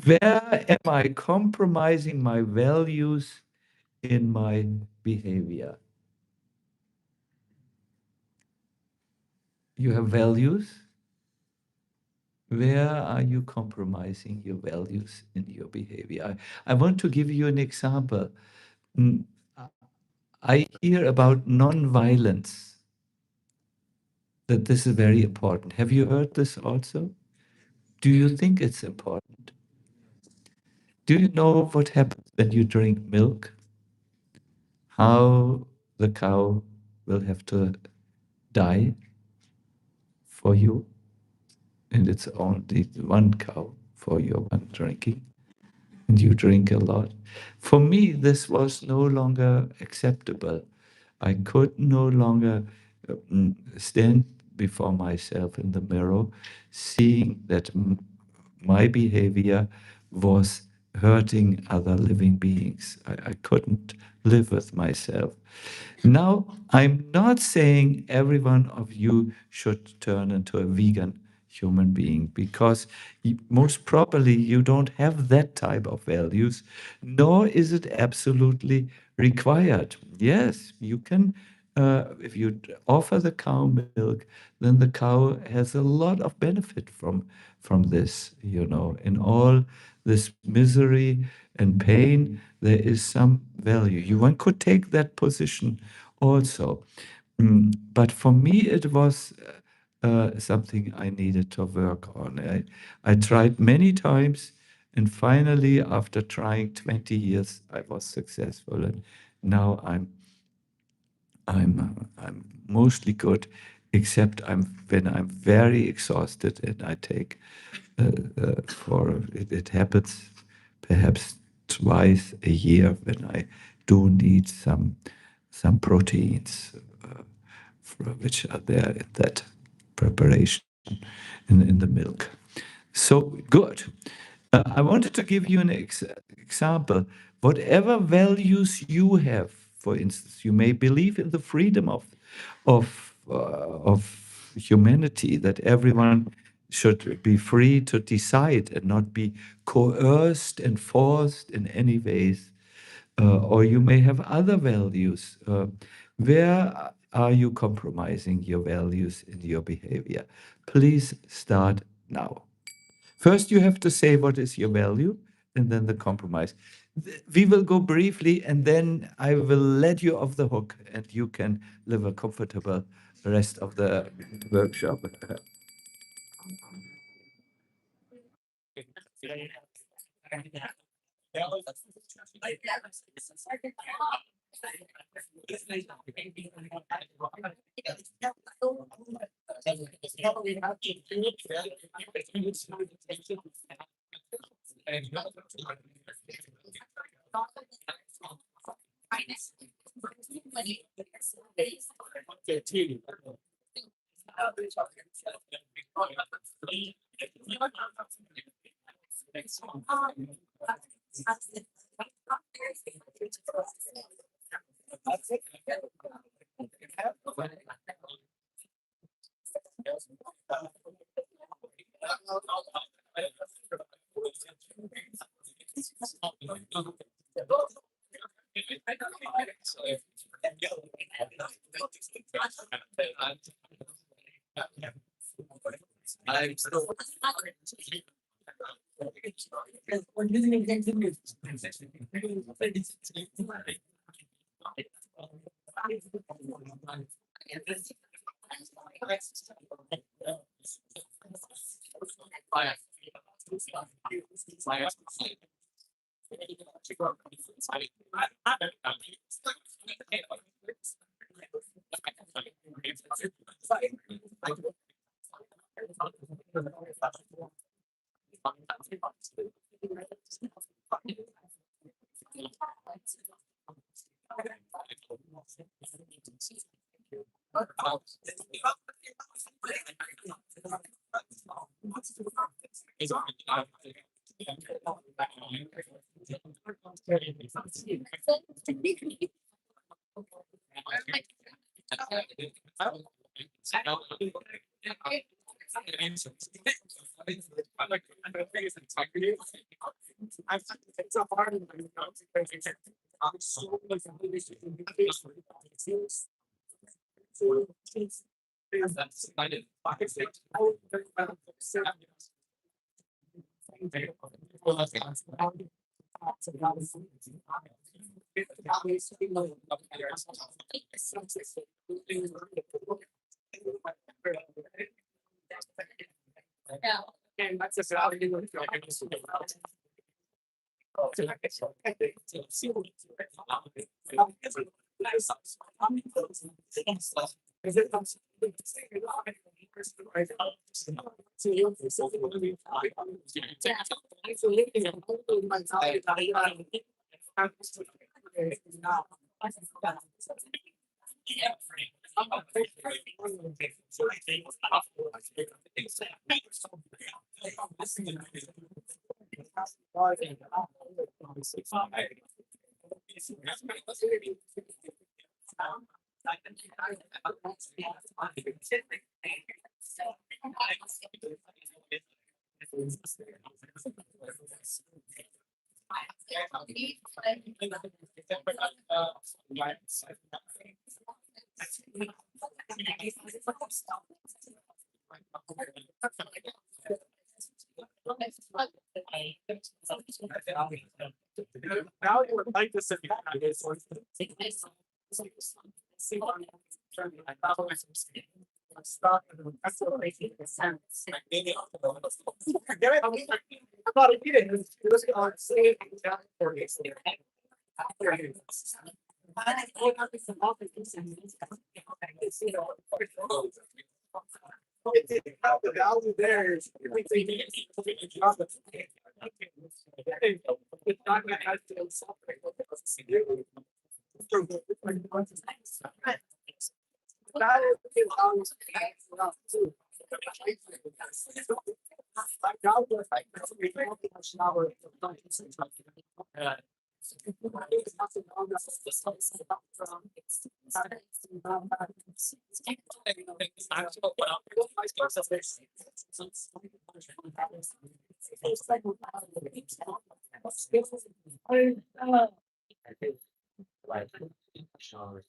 where am I compromising my values in my behavior? You have values. Where are you compromising your values in your behavior? I want to give you an example. Mm, I hear about non-violence, that this is very important. Have you heard this also? Do you think it's important? Do you know what happens when you drink milk? How the cow will have to die for you, and it's only one cow for your one drinking, and you drink a lot. For me, this was no longer acceptable. I could no longer stand before myself in the mirror, seeing that my behavior was hurting other living beings. I couldn't live with myself. Now, I'm not saying every one of you should turn into a vegan human being, because most probably you don't have that type of values, nor is it absolutely required. Yes, you can, if you offer the cow milk, then the cow has a lot of benefit from this, in all this misery and pain, there is some value. One could take that position also. But for me, it was something I needed to work on. I tried many times, and finally, after trying 20 years, I was successful. And now I'm mostly good, except when I'm very exhausted and I take it happens perhaps twice a year when I do need some proteins, which are there in that preparation in the milk. So good. I wanted to give you an example. Whatever values you have, for instance, you may believe in the freedom of humanity, that everyone should be free to decide and not be coerced and forced in any ways. Or you may have other values. Where are you compromising your values in your behavior? Please start now. First, you have to say what is your value, and then the compromise. We will go briefly, and then I will let you off the hook, and you can live a comfortable rest of the workshop.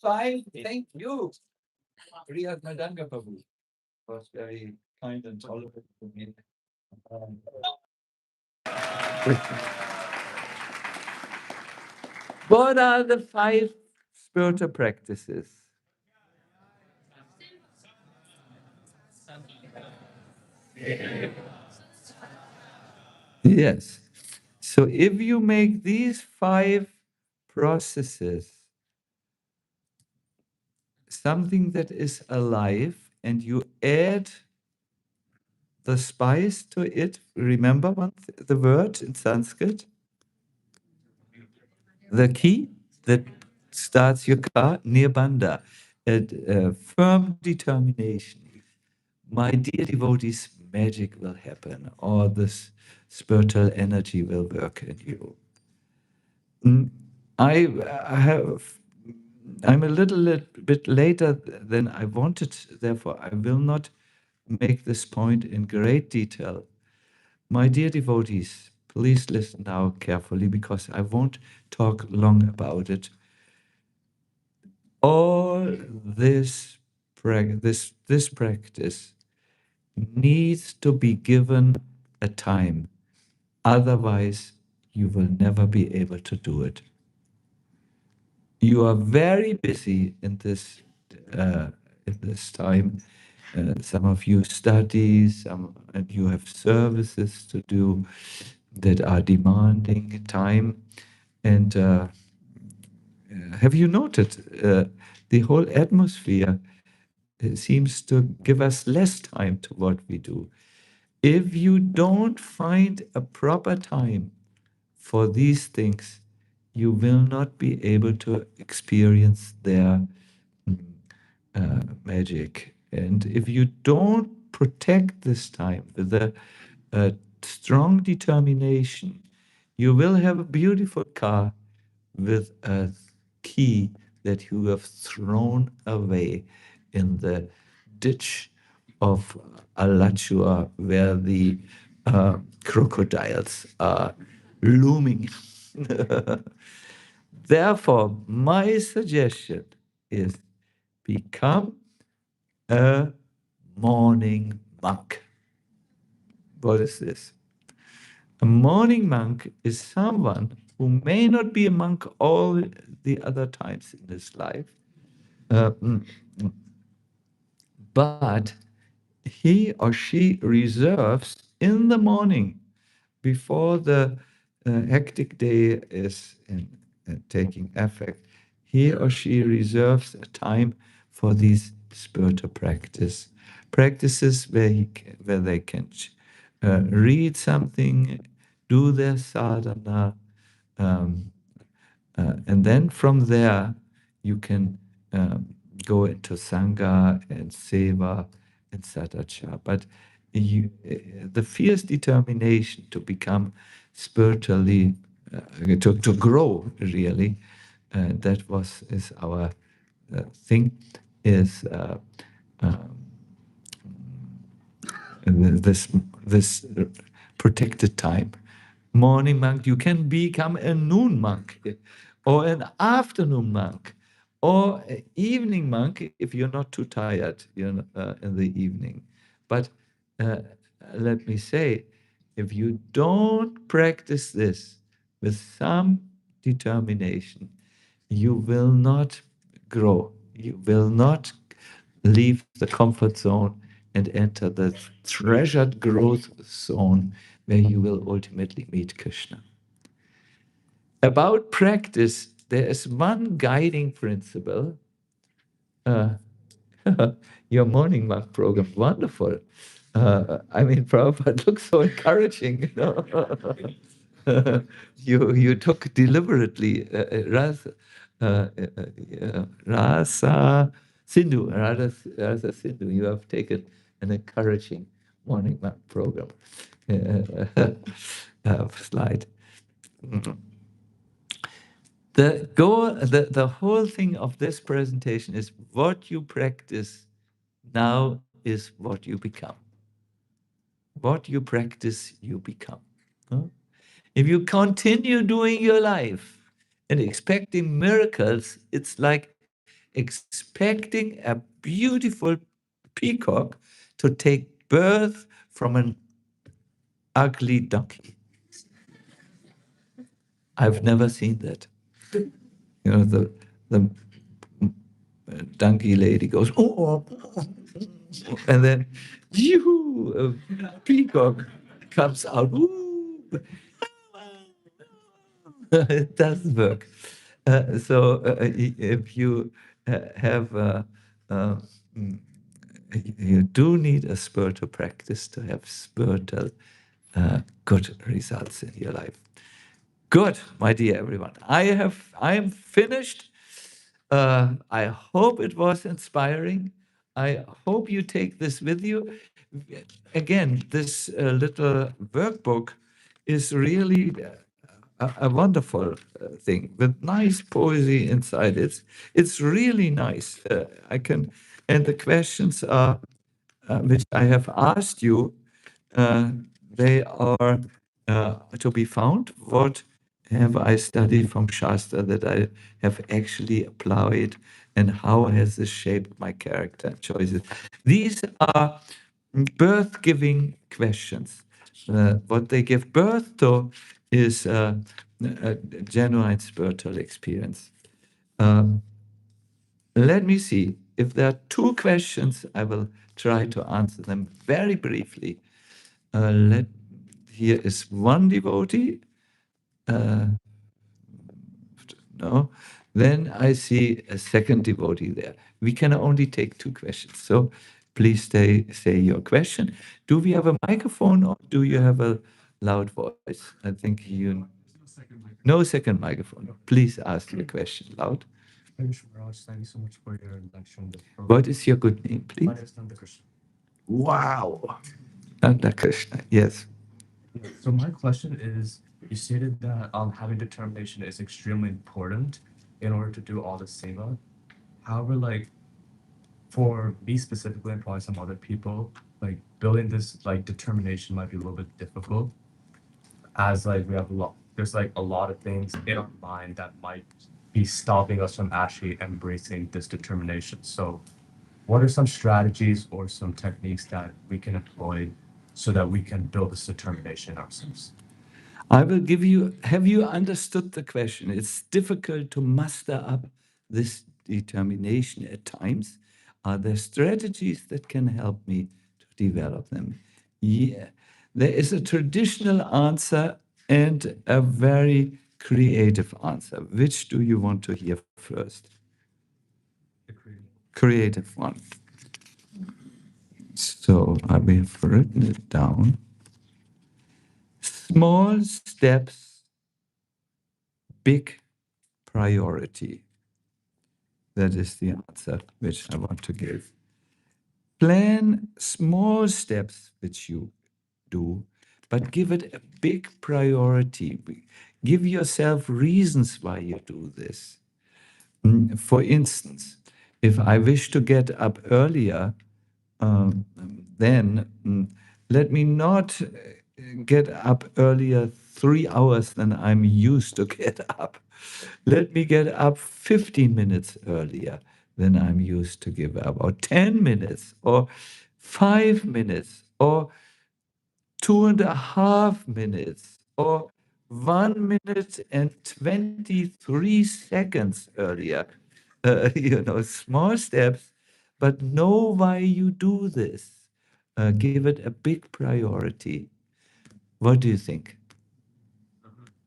Fine, thank you. Priya Madanga Prabhu was very kind and tolerant to me. Um, What are the five spiritual practices? Yes. So if you make these five processes something that is alive and you add the spice to it, remember the word in Sanskrit? The key that starts your car, nirbandha, a firm determination. My dear devotees, magic will happen, or this spiritual energy will work in you. Mm, I have. I'm a little bit later than I wanted, therefore I will not make this point in great detail. My dear devotees, please listen now carefully because I won't talk long about it. All this practice needs to be given a time. Otherwise, you will never be able to do it. You are very busy uh, in this time. Some of you study, some and you have services to do that are demanding time. And have you noted the whole atmosphere seems to give us less time to what we do. If you don't find a proper time for these things, you will not be able to experience their magic. And if you don't protect this time with a strong determination, you will have a beautiful car with a key that you have thrown away in the ditch of Alachua, where the crocodiles are looming. Therefore, my suggestion is become a morning monk. What is this? A morning monk is someone who may not be a monk all the other times in his life, uh, mm, but he or she reserves in the morning before the hectic day is taking effect, he or she reserves a time for these spiritual practices where they can read something, do their sadhana, um, and then from there, you can go into Sangha and Seva and Sadacha. But the fierce determination to become spiritually, to grow really, is our thing, is this protected time. Morning monk, you can become a noon monk or an afternoon monk or an evening monk if you're not too tired in the evening. But uh, let me say, if you don't practice this with some determination, you will not grow. You will not leave the comfort zone and enter the treasured growth zone where you will ultimately meet Krishna. About practice, there is one guiding principle. Uh, your morning monk program, wonderful. I mean, Prabhupada looks so encouraging. You took deliberately Rasa Sindhu, Rasa Sindhu. You have taken an encouraging morning monk program slide. The whole thing of this presentation is what you practice now is what you become. What you practice, you become. Huh? If you continue doing your life and expecting miracles, it's like expecting a beautiful peacock to take birth from an ugly donkey. I've never seen that. The donkey lady goes, oh, and then, yoo, a peacock comes out. Ooh. It doesn't work. If you have, uh, mm, you do need a spiritual practice to have spiritual good results in your life. Good, my dear everyone. I am finished. I hope it was inspiring. I hope you take this with you. Again, this little workbook is really a wonderful thing with nice poesy inside. It's really nice. I can, and the questions are which I have asked you. Uh, they are to be found. What have I studied from Shastra that I have actually applied, and how has this shaped my character and choices? These are birth-giving questions. What they give birth to is a genuine spiritual experience. Let me see. If there are two questions, I will try to answer them very briefly. Here is one devotee. No. Then I see a second devotee there. We can only take two questions. So please say your question. Do we have a microphone or do you have a loud voice? I think you. No second microphone. Please ask your question loud. Thank you so much for your lecture on this program. What is your good name, My please? name is Nanda Krishna. Wow. Nanda Krishna, yes. So my question is, you stated that having determination is extremely important in order to do all the seva. However, like for me specifically and probably some other people, like building this like determination might be a little bit difficult, as like we have a lot. There's like a lot of things in our mind that might be stopping us from actually embracing this determination. So what are some strategies or some techniques that we can employ so that we can build this determination ourselves? I will give you, have you understood the question? It's difficult to muster up this determination at times. Are there strategies that can help me to develop them? Yeah. There is a traditional answer and a very creative answer. Which do you want to hear first? The creative. Creative one. So I have written it down. Small steps, big priority. That is the answer which I want to give. Plan small steps which you do, but give it a big priority. Give yourself reasons why you do this. For instance, if I wish to get up earlier, then let me not get up earlier 3 hours than I'm used to get up. Let me get up 15 minutes earlier than I'm used to give up, or 10 minutes, or 5 minutes, or 2.5 minutes, or 1 minute and 23 seconds earlier. Small steps, but know why you do this. Give it a big priority. What do you think?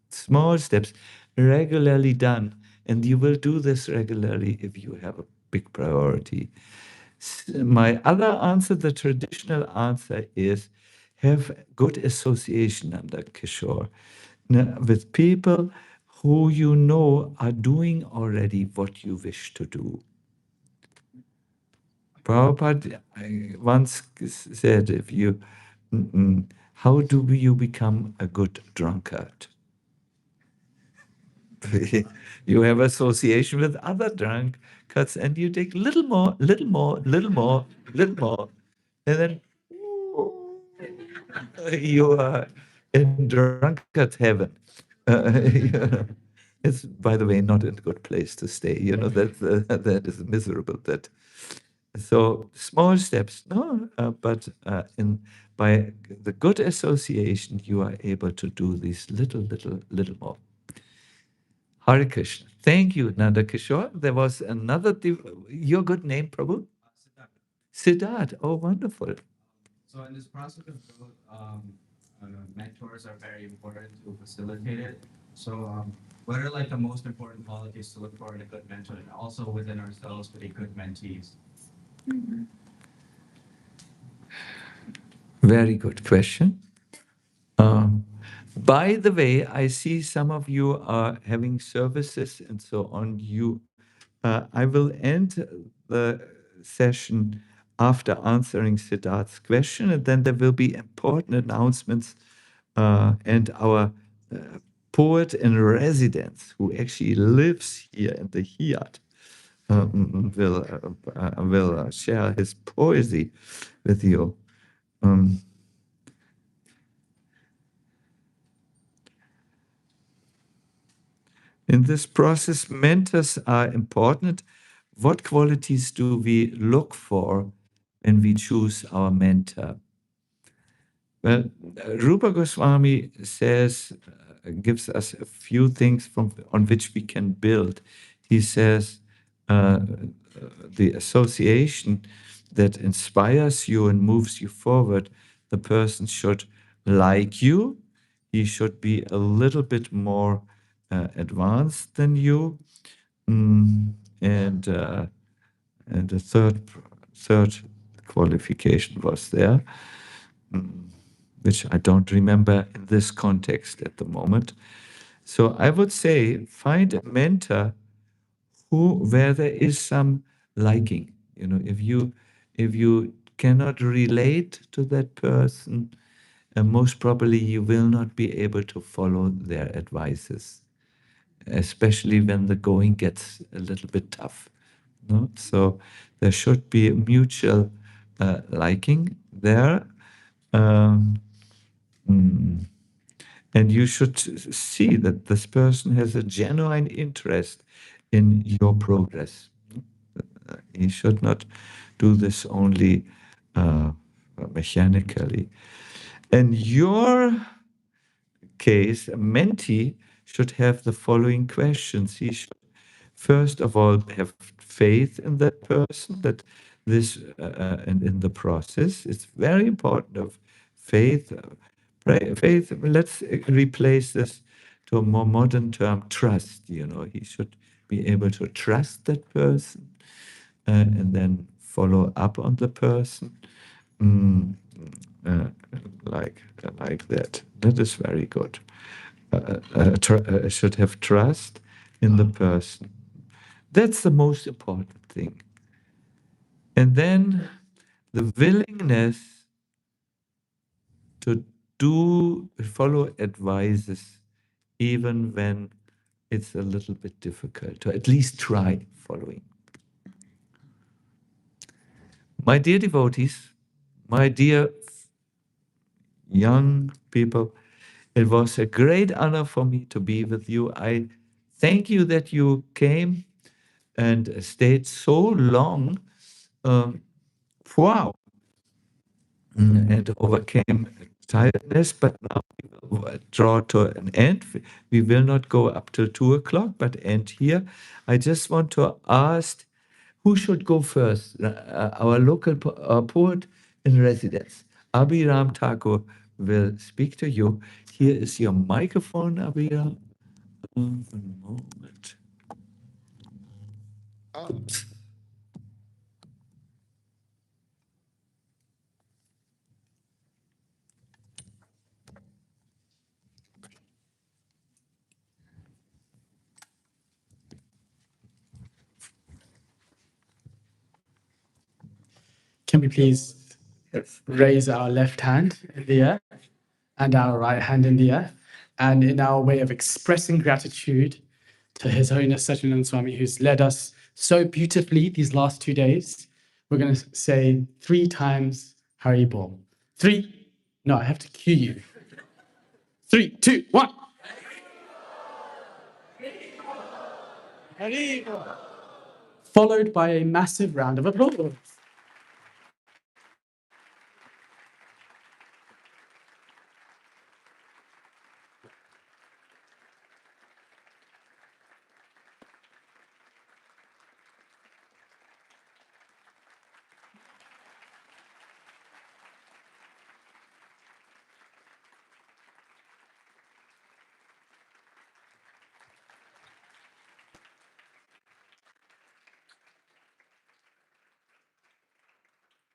Small steps, regularly done, and you will do this regularly if you have a big priority. My other answer, the traditional answer, is have good association under Kishore with people who you know are doing already what you wish to do. Prabhupada once said, if you, how do you become a good drunkard? You have association with other drunkards and you take little more, little more, little more, little more, and then you are in drunkard heaven. It's, by the way, not a good place to stay. That is miserable. So small steps, no, but by the good association, you are able to do these little more. Hare Krishna. Thank you, Nanda Kishore. There was another, your good name, Prabhu? Siddharth. Oh, wonderful. So in this process of growth, mentors are very important to facilitate it. So what are like the most important qualities to look for in a good mentor, and also within ourselves to be good mentees? Very good question. By the way, I see some of you are having services and so on. I will end the session after answering Siddharth's question, and then there will be important announcements. And our poet in residence, who actually lives here in the Hyatt, will share his poesy with you. In this process, mentors are important. What qualities do we look for when we choose our mentor. Well, Rupa Goswami says, gives us a few things on which we can build. He says, the association that inspires you and moves you forward, the person should like you, he should be a little bit more advanced than you, and the third qualification was there, which I don't remember in this context at the moment. So I would say find a mentor where there is some liking. You know, if you cannot relate to that person, most probably you will not be able to follow their advices, especially when the going gets a little bit tough. No? So there should be a mutual liking there. Um, and you should see that this person has a genuine interest in your progress. He should not do this only mechanically. In your case, a mentee should have the following questions. He should, first of all, have faith in that person, that this, and in the process, it's very important of faith. Faith, let's replace this to a more modern term, trust. You know, he should be able to trust that person and then follow up on the person. Uh, like that. That is very good. Should have trust in the person. That's the most important thing. And then the willingness to follow advices, even when it's a little bit difficult, to at least try following. My dear devotees, my dear young people, it was a great honor for me to be with you. I thank you that you came and stayed so long. Wow. And overcame tiredness, but now we will draw to an end. We will not go up till 2 o'clock, but end here. I just want to ask who should go first? Our local poet in residence, Abhiram Thakur, will speak to you. Here is your microphone, Abhiram. One moment. Oops. Can we please raise our left hand in the air and our right hand in the air? And in our way of expressing gratitude to His Holiness Sacinandana Swami, who's led us so beautifully these last 2 days, we're going to say 3 times Hari Bol. 3. No, I have to cue you. 3, 2, 1. Hari Bol. Followed by a massive round of applause.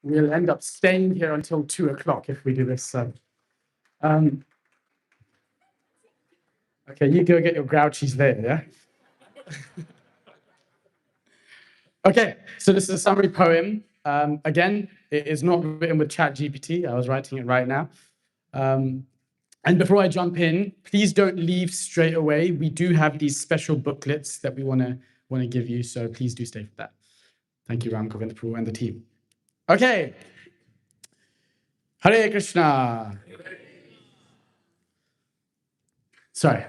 We'll end up staying here until 2 o'clock if we do this. Okay, you go get your grouchies there, yeah? Okay, so this is a summary poem. Again, it is not written with ChatGPT. I was writing it right now. And before I jump in, please don't leave straight away. We do have these special booklets that we want to give you, so please do stay for that. Thank you, Ram Govindaprabhu and the team. Okay. Hare Krishna. Sorry.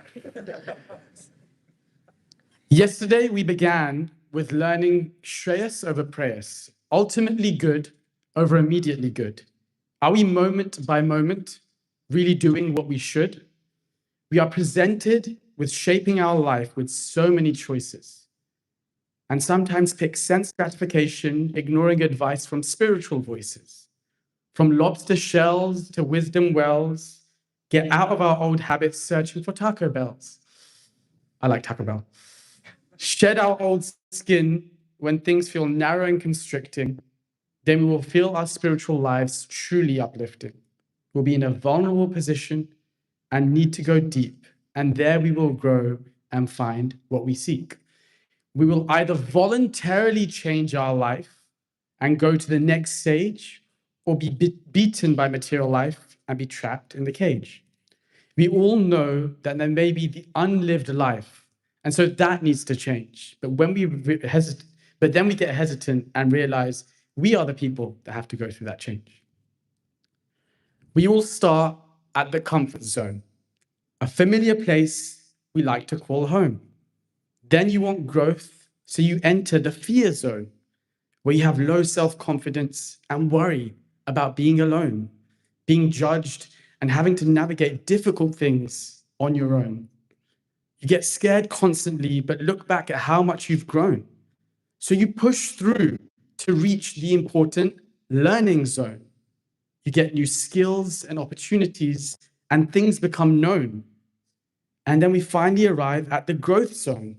Yesterday, we began with learning Shreyas over Prayas, ultimately good over immediately good? Are we moment by moment really doing what we should? We are presented with shaping our life with so many choices, and sometimes pick sense gratification, ignoring advice from spiritual voices. From lobster shells to wisdom wells, get out of our old habits searching for Taco Bells. I like Taco Bell. Shed our old skin when things feel narrow and constricting, then we will feel our spiritual lives truly uplifting. We'll be in a vulnerable position and need to go deep, and there we will grow and find what we seek. We will either voluntarily change our life and go to the next stage, or be beaten by material life and be trapped in the cage. We all know that there may be the unlived life, and so that needs to change. But when we then we get hesitant and realize we are the people that have to go through that change. We all start at the comfort zone, a familiar place we like to call home. Then you want growth, so you enter the fear zone, where you have low self-confidence and worry about being alone, being judged, and having to navigate difficult things on your own. You get scared constantly, but look back at how much you've grown. So you push through to reach the important learning zone. You get new skills and opportunities, and things become known. And then we finally arrive at the growth zone,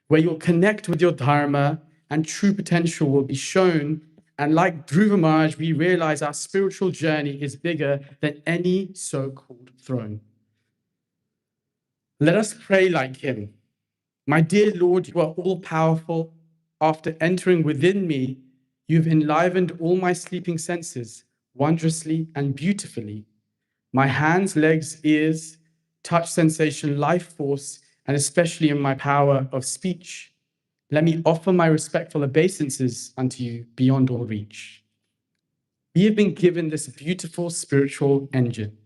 where you'll connect with your dharma and true potential will be shown. And like Dhruva Maharaj, we realize our spiritual journey is bigger than any so-called throne. Let us pray like him. My dear Lord, you are all-powerful. After entering within me, you've enlivened all my sleeping senses wondrously and beautifully. My hands, legs, ears, touch sensation, life force, and especially in my power of speech. Let me offer my respectful obeisances unto you beyond all reach. We have been given this beautiful spiritual engine,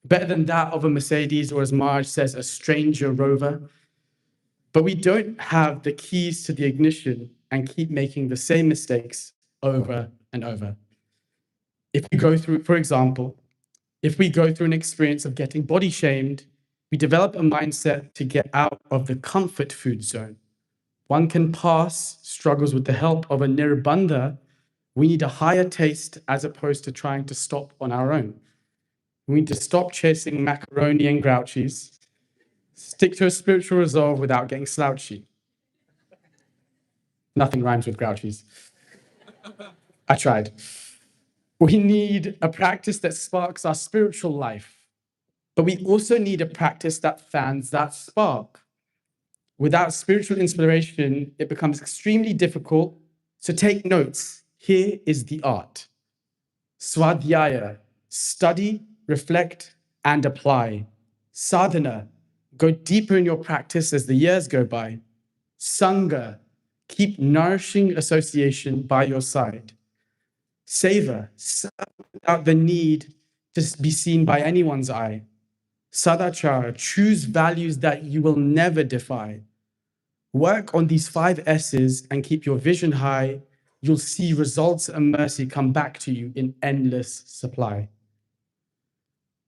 better than that of a Mercedes, or as Marge says, a stranger rover. But we don't have the keys to the ignition and keep making the same mistakes over and over. If we go through, for example, if we go through an experience of getting body shamed, we develop a mindset to get out of the comfort food zone. One can pass struggles with the help of a nirbandha. We need a higher taste as opposed to trying to stop on our own. We need to stop chasing macaroni and grouchies, stick to a spiritual resolve without getting slouchy. Nothing rhymes with grouchies. I tried. We need a practice that sparks our spiritual life, but we also need a practice that fans that spark. Without spiritual inspiration, it becomes extremely difficult. So take notes. Here is the art. Swadhyaya, study, reflect, and apply. Sadhana, go deeper in your practice as the years go by. Sangha, keep nourishing association by your side. Seva, serve without the need to be seen by anyone's eye. Sadachara, choose values that you will never defy. Work on these 5 S's and keep your vision high. You'll see results and mercy come back to you in endless supply.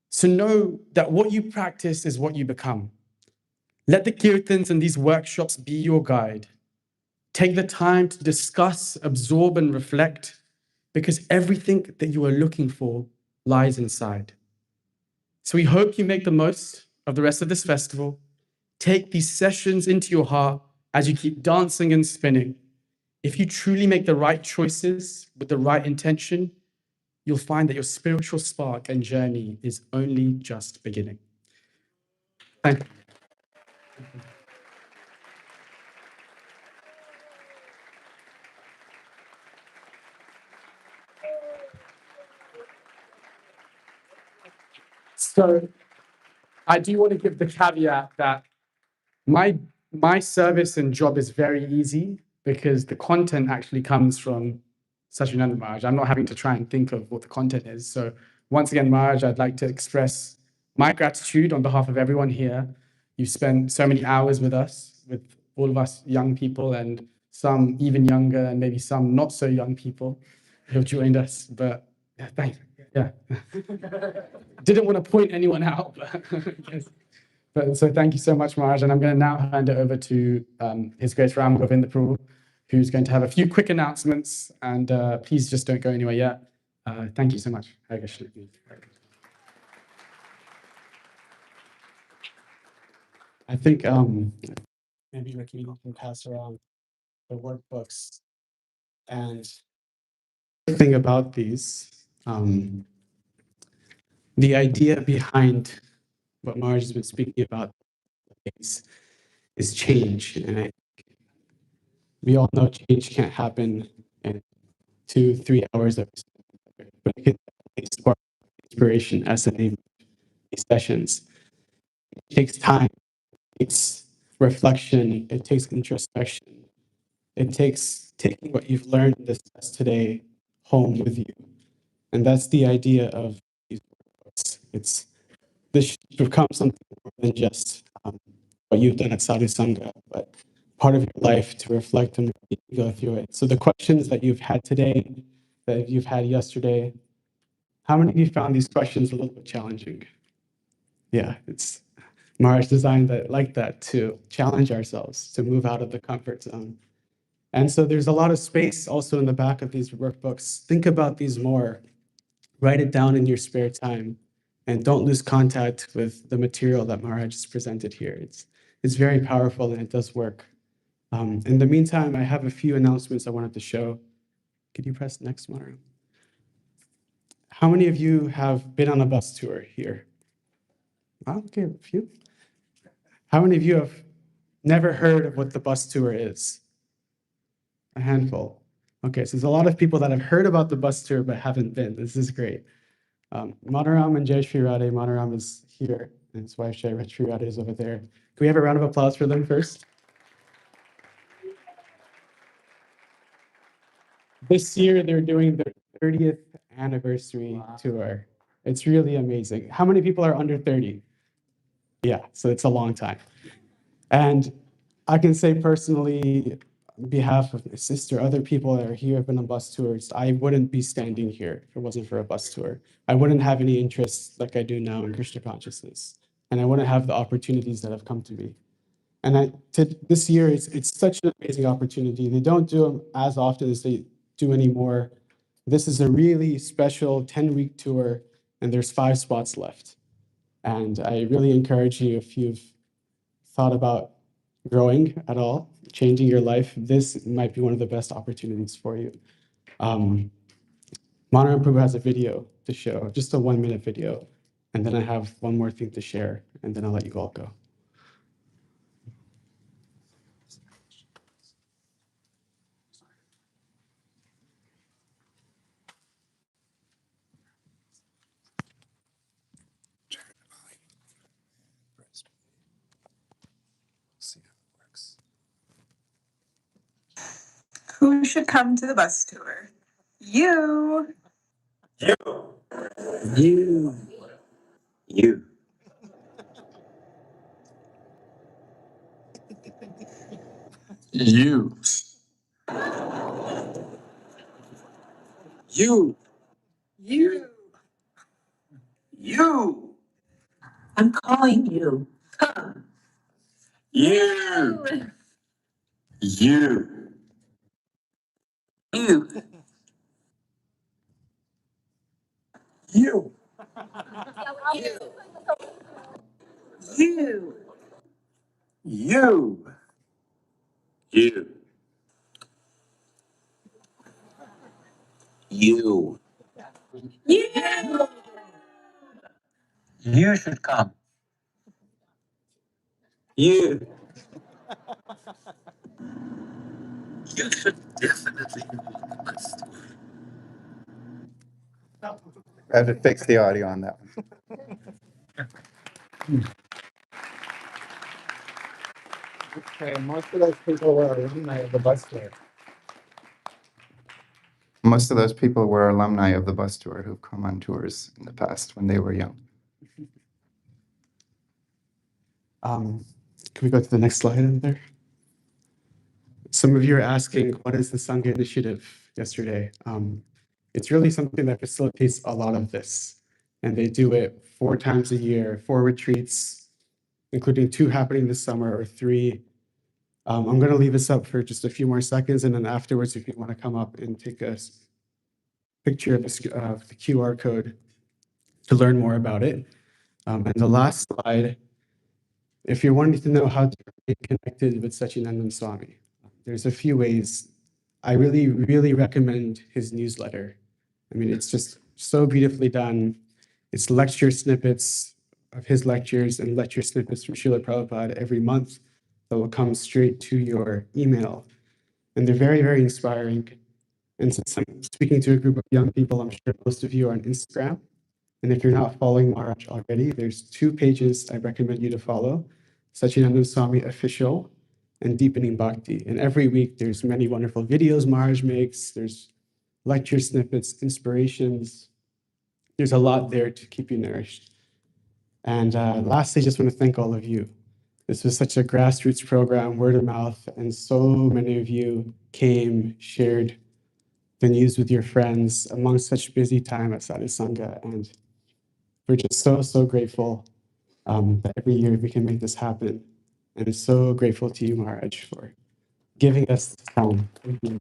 So know that what you practice is what you become. Let the kirtans and these workshops be your guide. Take the time to discuss, absorb, and reflect, because everything that you are looking for lies inside. So we hope you make the most of the rest of this festival. Take these sessions into your heart as you keep dancing and spinning. If you truly make the right choices with the right intention, you'll find that your spiritual spark and journey is only just beginning. Thank you. So I do want to give the caveat that my service and job is very easy because the content actually comes from Sacinandana Maharaj. I'm not having to try and think of what the content is. So once again, Maharaj, I'd like to express my gratitude on behalf of everyone here. You've spent so many hours with us, with all of us young people, and some even younger, and maybe some not so young people. who have joined us. But yeah, thanks. Yeah. Didn't want to point anyone out, but, yes. But so thank you so much, Maharaj. And I'm going to now hand it over to His Grace Ram Govinda Prabhu, who's going to have a few quick announcements. And please just don't go anywhere yet. Thank you so much. Hare Krishna. I think maybe Ricky can pass around the workbooks. And the thing about these, the idea behind what Maharaj has been speaking about is change. And we all know change can't happen in 2-3 hours of, but it can spark inspiration, as the name of these sessions. It takes time, it takes reflection, it takes introspection, it takes taking what you've learned this today home with you. And that's the idea of these books. This should become something more than just what you've done at Sadhu Sangha, but part of your life to reflect and go through it. So the questions that you've had today, that you've had yesterday, how many of you found these questions a little bit challenging? Yeah, it's Maharaj designed that like that to challenge ourselves, to move out of the comfort zone. And so there's a lot of space also in the back of these workbooks. Think about these more. Write it down in your spare time. And don't lose contact with the material that Maharaj has presented here. It's very powerful and it does work. In the meantime, I have a few announcements I wanted to show. Could you press next, Maharaj? How many of you have been on a bus tour here? Okay, a few. How many of you have never heard of what the bus tour is? A handful. Okay, so there's a lot of people that have heard about the bus tour but haven't been. This is great. Manaram and Jai Shri Radhe. Manaram is here, and his wife Jai Shri Radhe is over there. Can we have a round of applause for them first? This year, they're doing their 30th anniversary tour. It's really amazing. How many people are under 30? Yeah, so it's a long time. And I can say personally, on behalf of my sister, other people that are here have been on bus tours, I wouldn't be standing here if it wasn't for a bus tour. I wouldn't have any interests like I do now in Krishna consciousness. And I wouldn't have the opportunities that have come to me. And this year, it's such an amazing opportunity. They don't do them as often as they do anymore. This is a really special 10-week tour, and there's 5 spots left. And I really encourage you, if you've thought about growing at all, changing your life, this might be one of the best opportunities for you. Manaram Prabhu has a video to show, just a 1-minute video. And then I have one more thing to share, and then I'll let you all go. Who should come to the bus tour? You. You. You. You. You. You. You. I'm calling you. Come. You. You. You. You. You. You. You. You. You. You should come. You. You should definitely must. I have to fix the audio on that one. Okay, most of those people were alumni of the bus tour. Most of those people were alumni of the bus tour who've come on tours in the past when they were young. Can we go to the next slide in there? Some of you are asking, what is the Sangha initiative yesterday? it's really something that facilitates a lot of this. And they do it 4 times a year, 4 retreats, including 2 happening this summer or 3. I'm going to leave this up for just a few more seconds, and then afterwards, if you want to come up and take a picture of the QR code to learn more about it. And the last slide, if you're wanting to know how to get connected with Sacinandana Swami, there's a few ways. I really, really recommend his newsletter. I mean, it's just so beautifully done. It's lecture snippets of his lectures and lecture snippets from Srila Prabhupada every month that will come straight to your email. And they're very, very inspiring. And since I'm speaking to a group of young people, I'm sure most of you are on Instagram. And if you're not following Maharaj already, there's 2 pages I recommend you to follow, Sacinandana Swami Official and Deepening Bhakti. And every week there's many wonderful videos Maharaj makes, there's lecture snippets, inspirations. There's a lot there to keep you nourished. And lastly, I just want to thank all of you. This was such a grassroots program, word of mouth, and so many of you came, shared the news with your friends among such busy time at Sadhu Sangha. And we're just so, so grateful that every year we can make this happen. And so grateful to you, Maharaj, for giving us this time. Thank you.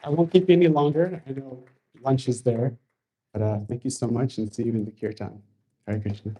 I won't keep you any longer. I know lunch is there, but thank you so much and see you in the kirtan. Hare Krishna.